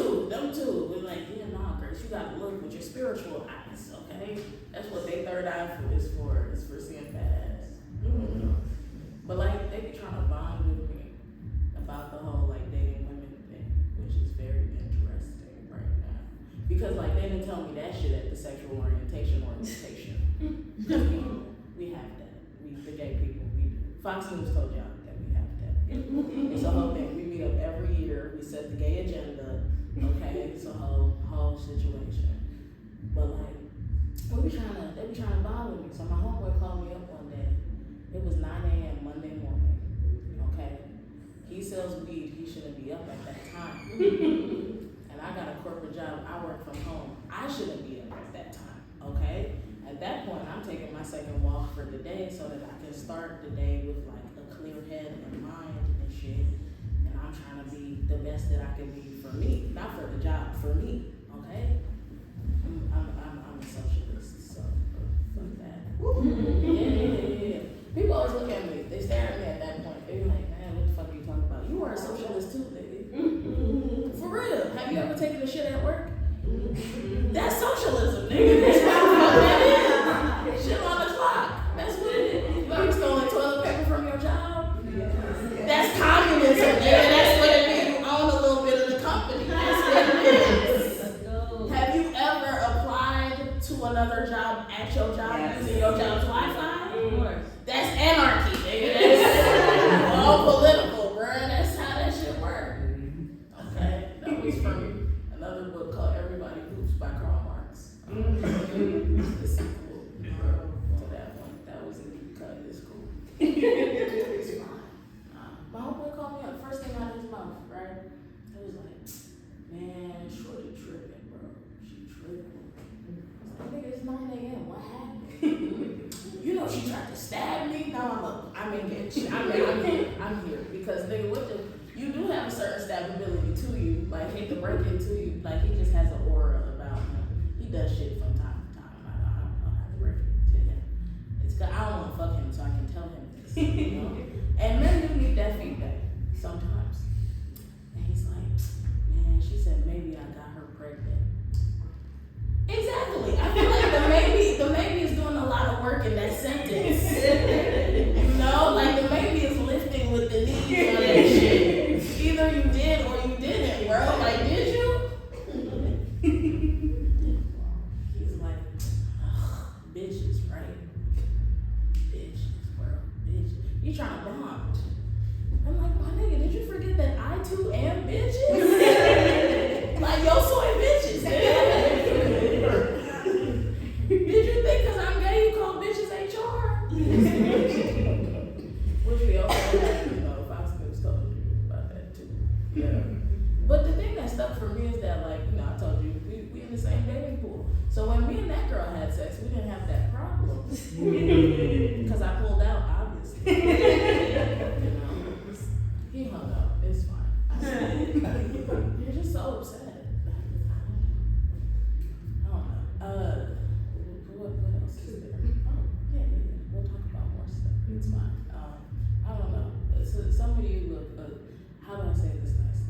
[SPEAKER 6] two, we're like, yeah, nah, Grace, you gotta look with your spiritual eyes, okay? That's what they third eye is for seeing fat ass. But like, they be trying to bond with me about the whole like dating women thing, which is very interesting right now. Because like they didn't tell me that shit at the sexual orientation. We have that. The gay people, we do. Fox News told y'all that we have that. It's a whole thing. We meet up every year. We set the gay agenda. Okay, it's a whole situation. But like, they be trying to bond with me. So my homeboy called me up one day. It was 9 a.m. Monday morning. Okay, he sells weed. He shouldn't be up at that time. And I got a corporate job. I work from home. I shouldn't be up at that time. Okay. At that point, I'm taking my second walk for the day so that I can start the day with like a clear head and mind and shit. And I'm trying to be the best that I can be for me, not for the job, for me. Okay? I'm a socialist, so fuck that. Yeah. People always look at me. They stare at me at that point. They be like, man, what the fuck are you talking about? You nigga shit at work? That's socialism, nigga. That's what that is. Shit on the clock. That's what it is. You ever stolen toilet paper from your job? That's communism, nigga. That's what it means. You own a little bit of the company. That's what it is.
[SPEAKER 4] Let's go.
[SPEAKER 6] Have you ever applied to another job at your job using your job's Wi-Fi?
[SPEAKER 4] Of course.
[SPEAKER 6] That's anarchy, nigga. That's all political, bruh. That's how that shit works. Okay, that was from another book called Everybody Poops by Karl Marx. The sequel to that one. That was a deep cut. It's cool. It's fine. My homeboy called me up. First thing out of his mouth, right? It was like, man, shorty tripping, bro. She tripping. I was like, nigga, it's 9 a.m. What happened? You know, she tried to stab me. No, I'm engaged. I'm here. Because, nigga, what the... You do have a certain stability to you. Like, hate to break it to you. Like, he just has an aura about him. He does shit from time to time. I don't know how to break it to him. It's good. I don't want to fuck him, so I can tell him this. You know? And men do need that feedback sometimes. And he's like, man, she said maybe I got her pregnant. Exactly. I feel like the maybe is doing a lot of work in that sentence. You know, like the maybe is lifting with the knees on that shit. Either you did or you didn't, bro. Like, did you? He's like, ugh, bitches, right? Bitches, bro. Bitches. You trying to bond. I'm like, my nigga, did you forget that I too am bitches? Like, yo soy bitches, nigga. Did you think because I'm gay you call bitches HR? Which we also had, you know, Fox News told you about that too. Yeah. But the thing that stuck for me is that, like, you know, I told you, we in the same dating pool. So when me and that girl had sex, we didn't have that problem. Because I pulled out, obviously. You know, he hung up. It's fine. I said, you're just so upset. I don't know. What else is there? Oh, yeah. We'll talk about more stuff. It's fine. I don't know. So some of you look, how do I say this nicely?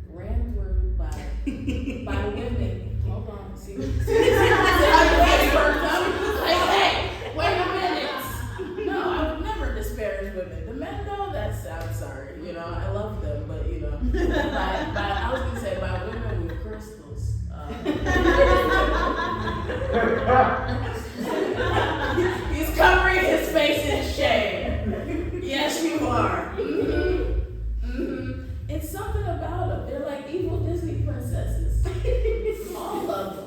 [SPEAKER 6] Ran through by women. Hold on. See? Hey, wait a minute. No, I would never disparage women. The men, though, I'm sorry. You know, I love them, but, you know, I was going to say by women with crystals. He's covering his face in shame. Yes, you are. It's something about them. They're like evil Disney princesses. All of them.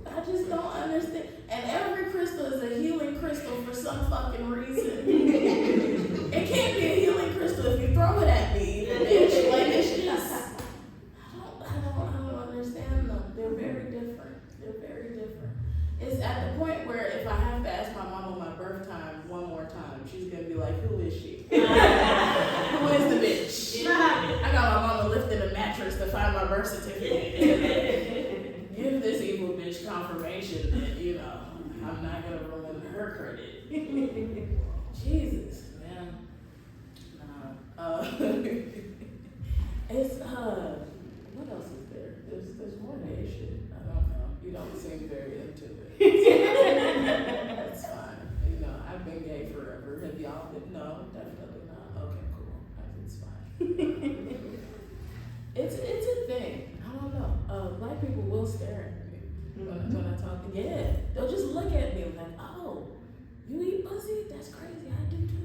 [SPEAKER 6] I just don't understand. And every crystal is a healing crystal for some fucking reason. It can't be a healing crystal if you throw it at me, bitch. Like, it's just... I don't understand them. They're very different. It's at the point where if I have to ask my mom on my birth time one more time, she's gonna be like, who is she? Who is the bitch? I got my mama lifting a mattress to find my birth certificate. Give this evil bitch confirmation that, you know, I'm not gonna ruin her credit. Jesus, man. It's what else is there? There's more to this shit. I don't know. You don't seem very into it. That's fine. You know, I've been gay forever. Have y'all been? No, definitely not. Okay, cool. It's fine. It's a thing. I don't know. Black people will stare at me when I talk. Yeah, they'll just look at me like, oh, you eat pussy? That's crazy. I do too.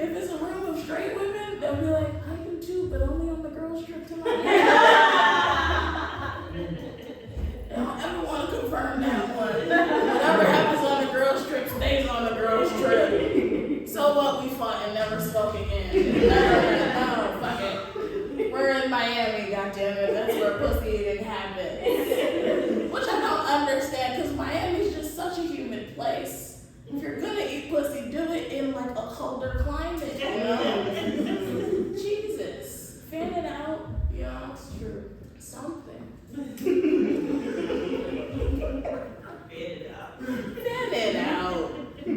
[SPEAKER 6] If it's a room of straight women, they'll be like, I do too, but only on the girls' trip tonight. I don't ever want to confirm that one. Whatever happens on the girls' trip stays on the girls' trip. So what? We fought and never spoke again. No, fuck it. We're in Miami, goddammit. That's where pussy eating happens. Which I don't understand, because Miami's just such a humid place. If you're gonna eat pussy, do it in like a colder climate, you know? Jesus. Fan it out. Yeah, it's true. Something. Fan it out.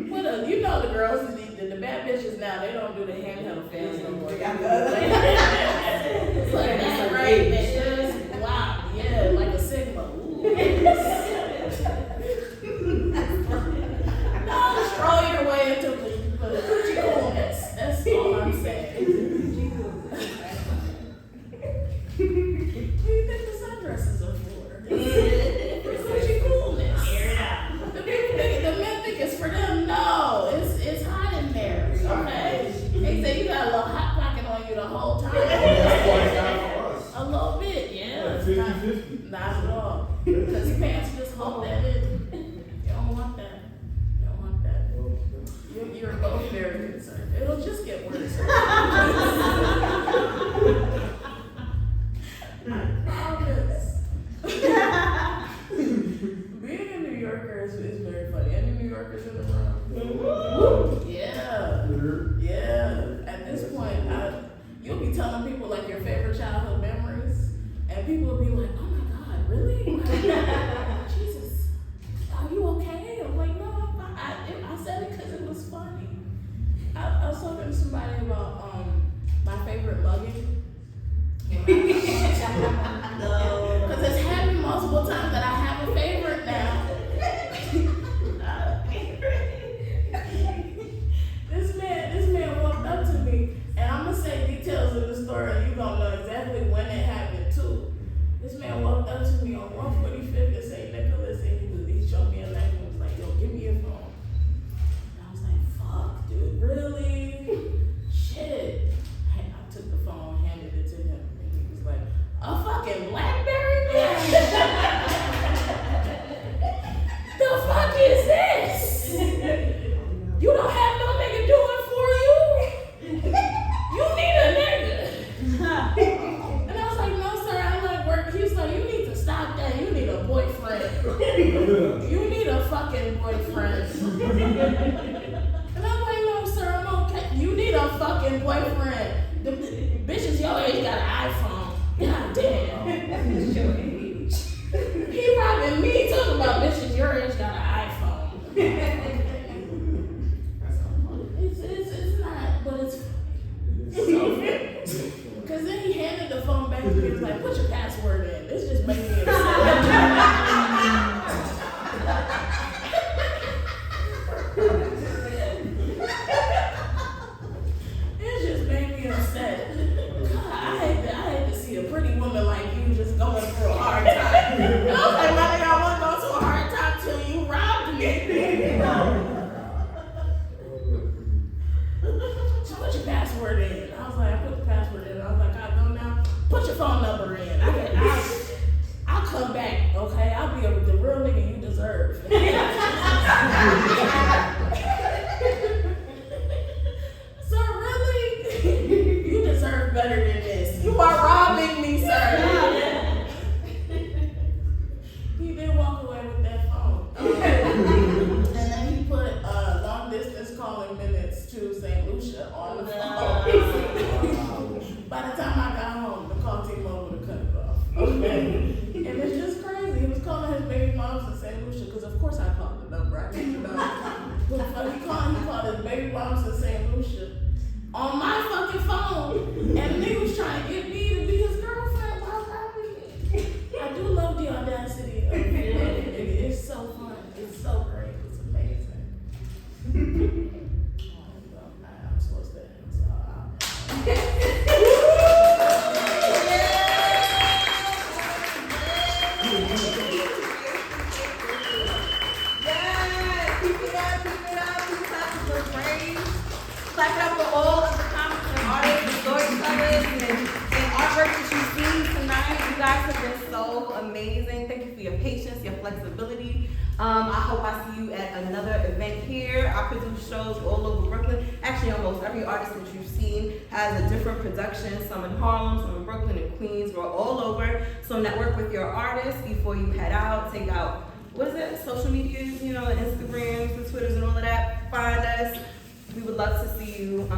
[SPEAKER 6] What else? You know the girls, the bad bitches now. They don't do the handheld fans no more.
[SPEAKER 1] They got
[SPEAKER 6] It's like that, right? That is wow. Yeah, like a Sigma. Ooh. No, stroll your way into the coochie coolness. That's all I'm saying. What do you think the sundresses are for? Coochie coolness. The people think, the men think it's for them. No, it's hot in there. Okay, they say you got a little hot pocket on you the whole time. A little bit, yeah. It's not at all. Because pants just hold that in. You don't want that. You don't want that. You're both very concerned. It'll just get worse. I promise. Being a New Yorker is very funny. Any New Yorkers in the room? Yeah. Yeah. At this point, you'll be telling people like your favorite childhood memories, and people will be like, "Oh my God, really? Jesus, are you okay?" I'm like, "No, I'm fine." I said it because it was funny. I was talking to somebody about my favorite mugging. Because it's happened multiple times that I have a favorite now. This man walked up to me, and I'm gonna say details of the story, and you gonna know exactly when it happened too. This man walked up to me on 145th and St. Nicholas, and he showed me a knife and was like, "Yo, give me your phone." And I was like, "Fuck, dude, really? Shit." I took the phone, handed it to him, and he was like, "A fucking BlackBerry, man? The fuck is this? You don't have no nigga do it for you? You need a nigga." And I was like, "No, sir, I like work." He was like, "You need to stop that. You need a boyfriend. You need a fucking boyfriend." And I'm like, "No, sir, I'm okay. You need a fucking boyfriend. The bitches your age got an iPhone. God damn." He robbing me talking about bitches your age got an iPhone. It's not, but it's so funny. Because then he handed the phone back to me and was like, "Put your password in." This just made me upset. It just made me upset. God, I hate to see a pretty woman like you just going through a hard time. And I was like, "My nigga, I won't go through a hard time till you robbed me." So put your password in. I was like, I put the password in. I was like, "I know now. Put your phone number in. I'll come back, okay? I'll be the real nigga you deserve." Sir, really? You deserve better than this. You are robbing me, sir. He did walk away with that phone. And then he put long distance calling minutes to St. Lucia on the phone. By the time I got home, the call team over to cut it off. Okay. And it's just crazy. He was calling his baby moms in St. Lucia, because of course I called the number. I didn't know. But he called his baby moms in St. Lucia on my fucking phone. And the nigga was trying to get me to be his girlfriend while robbing me. I do love the audacity of it. It's so fun. It's so great. It's amazing. I'm supposed to end, so
[SPEAKER 1] Yes, keep it up, keep it up. Keep it up for praise. Clap it up for all of the comments and artists, and storytellers, and artwork that you've seen tonight. You guys have been so amazing. Thank you for your patience, your flexibility. I hope I see you at another event here. I produce shows all over Brooklyn. Actually, almost every artist that you've seen has a different production. Some in Harlem, some in Brooklyn and Queens. We're all over. So network with your artists before you head out. Take out, what is it? Social medias, the Instagrams, the Twitters, and all of that. Find us. We would love to see you.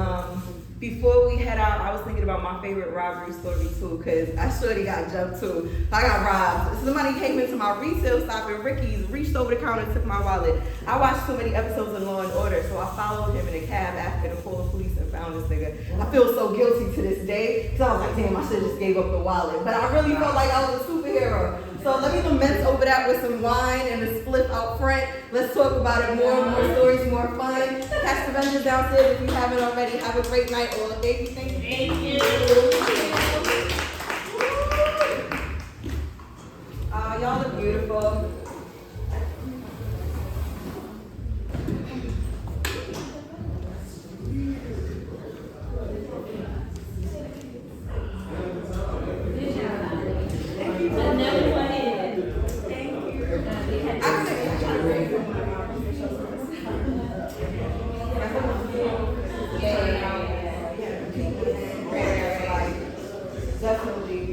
[SPEAKER 1] Before we head out, I was thinking about my favorite robbery story too, because I surely got jumped too. I got robbed. Somebody came into my retail stop at Ricky's, reached over the counter and took my wallet. I watched so many episodes of Law and Order, so I I followed him in a cab after to call the police and found this nigga. I feel so guilty to this day, because I was like, damn, I should have just gave up the wallet. But I really felt like I was a superhero. So let me lament over that with some wine and a split out front. Let's talk about it more stories, more fun. Catch the vendors downstairs if you haven't already. Have a great night, all. Thank you, thank you.
[SPEAKER 4] Thank you.
[SPEAKER 1] Y'all look beautiful.
[SPEAKER 4] Another one in.
[SPEAKER 1] Definitely.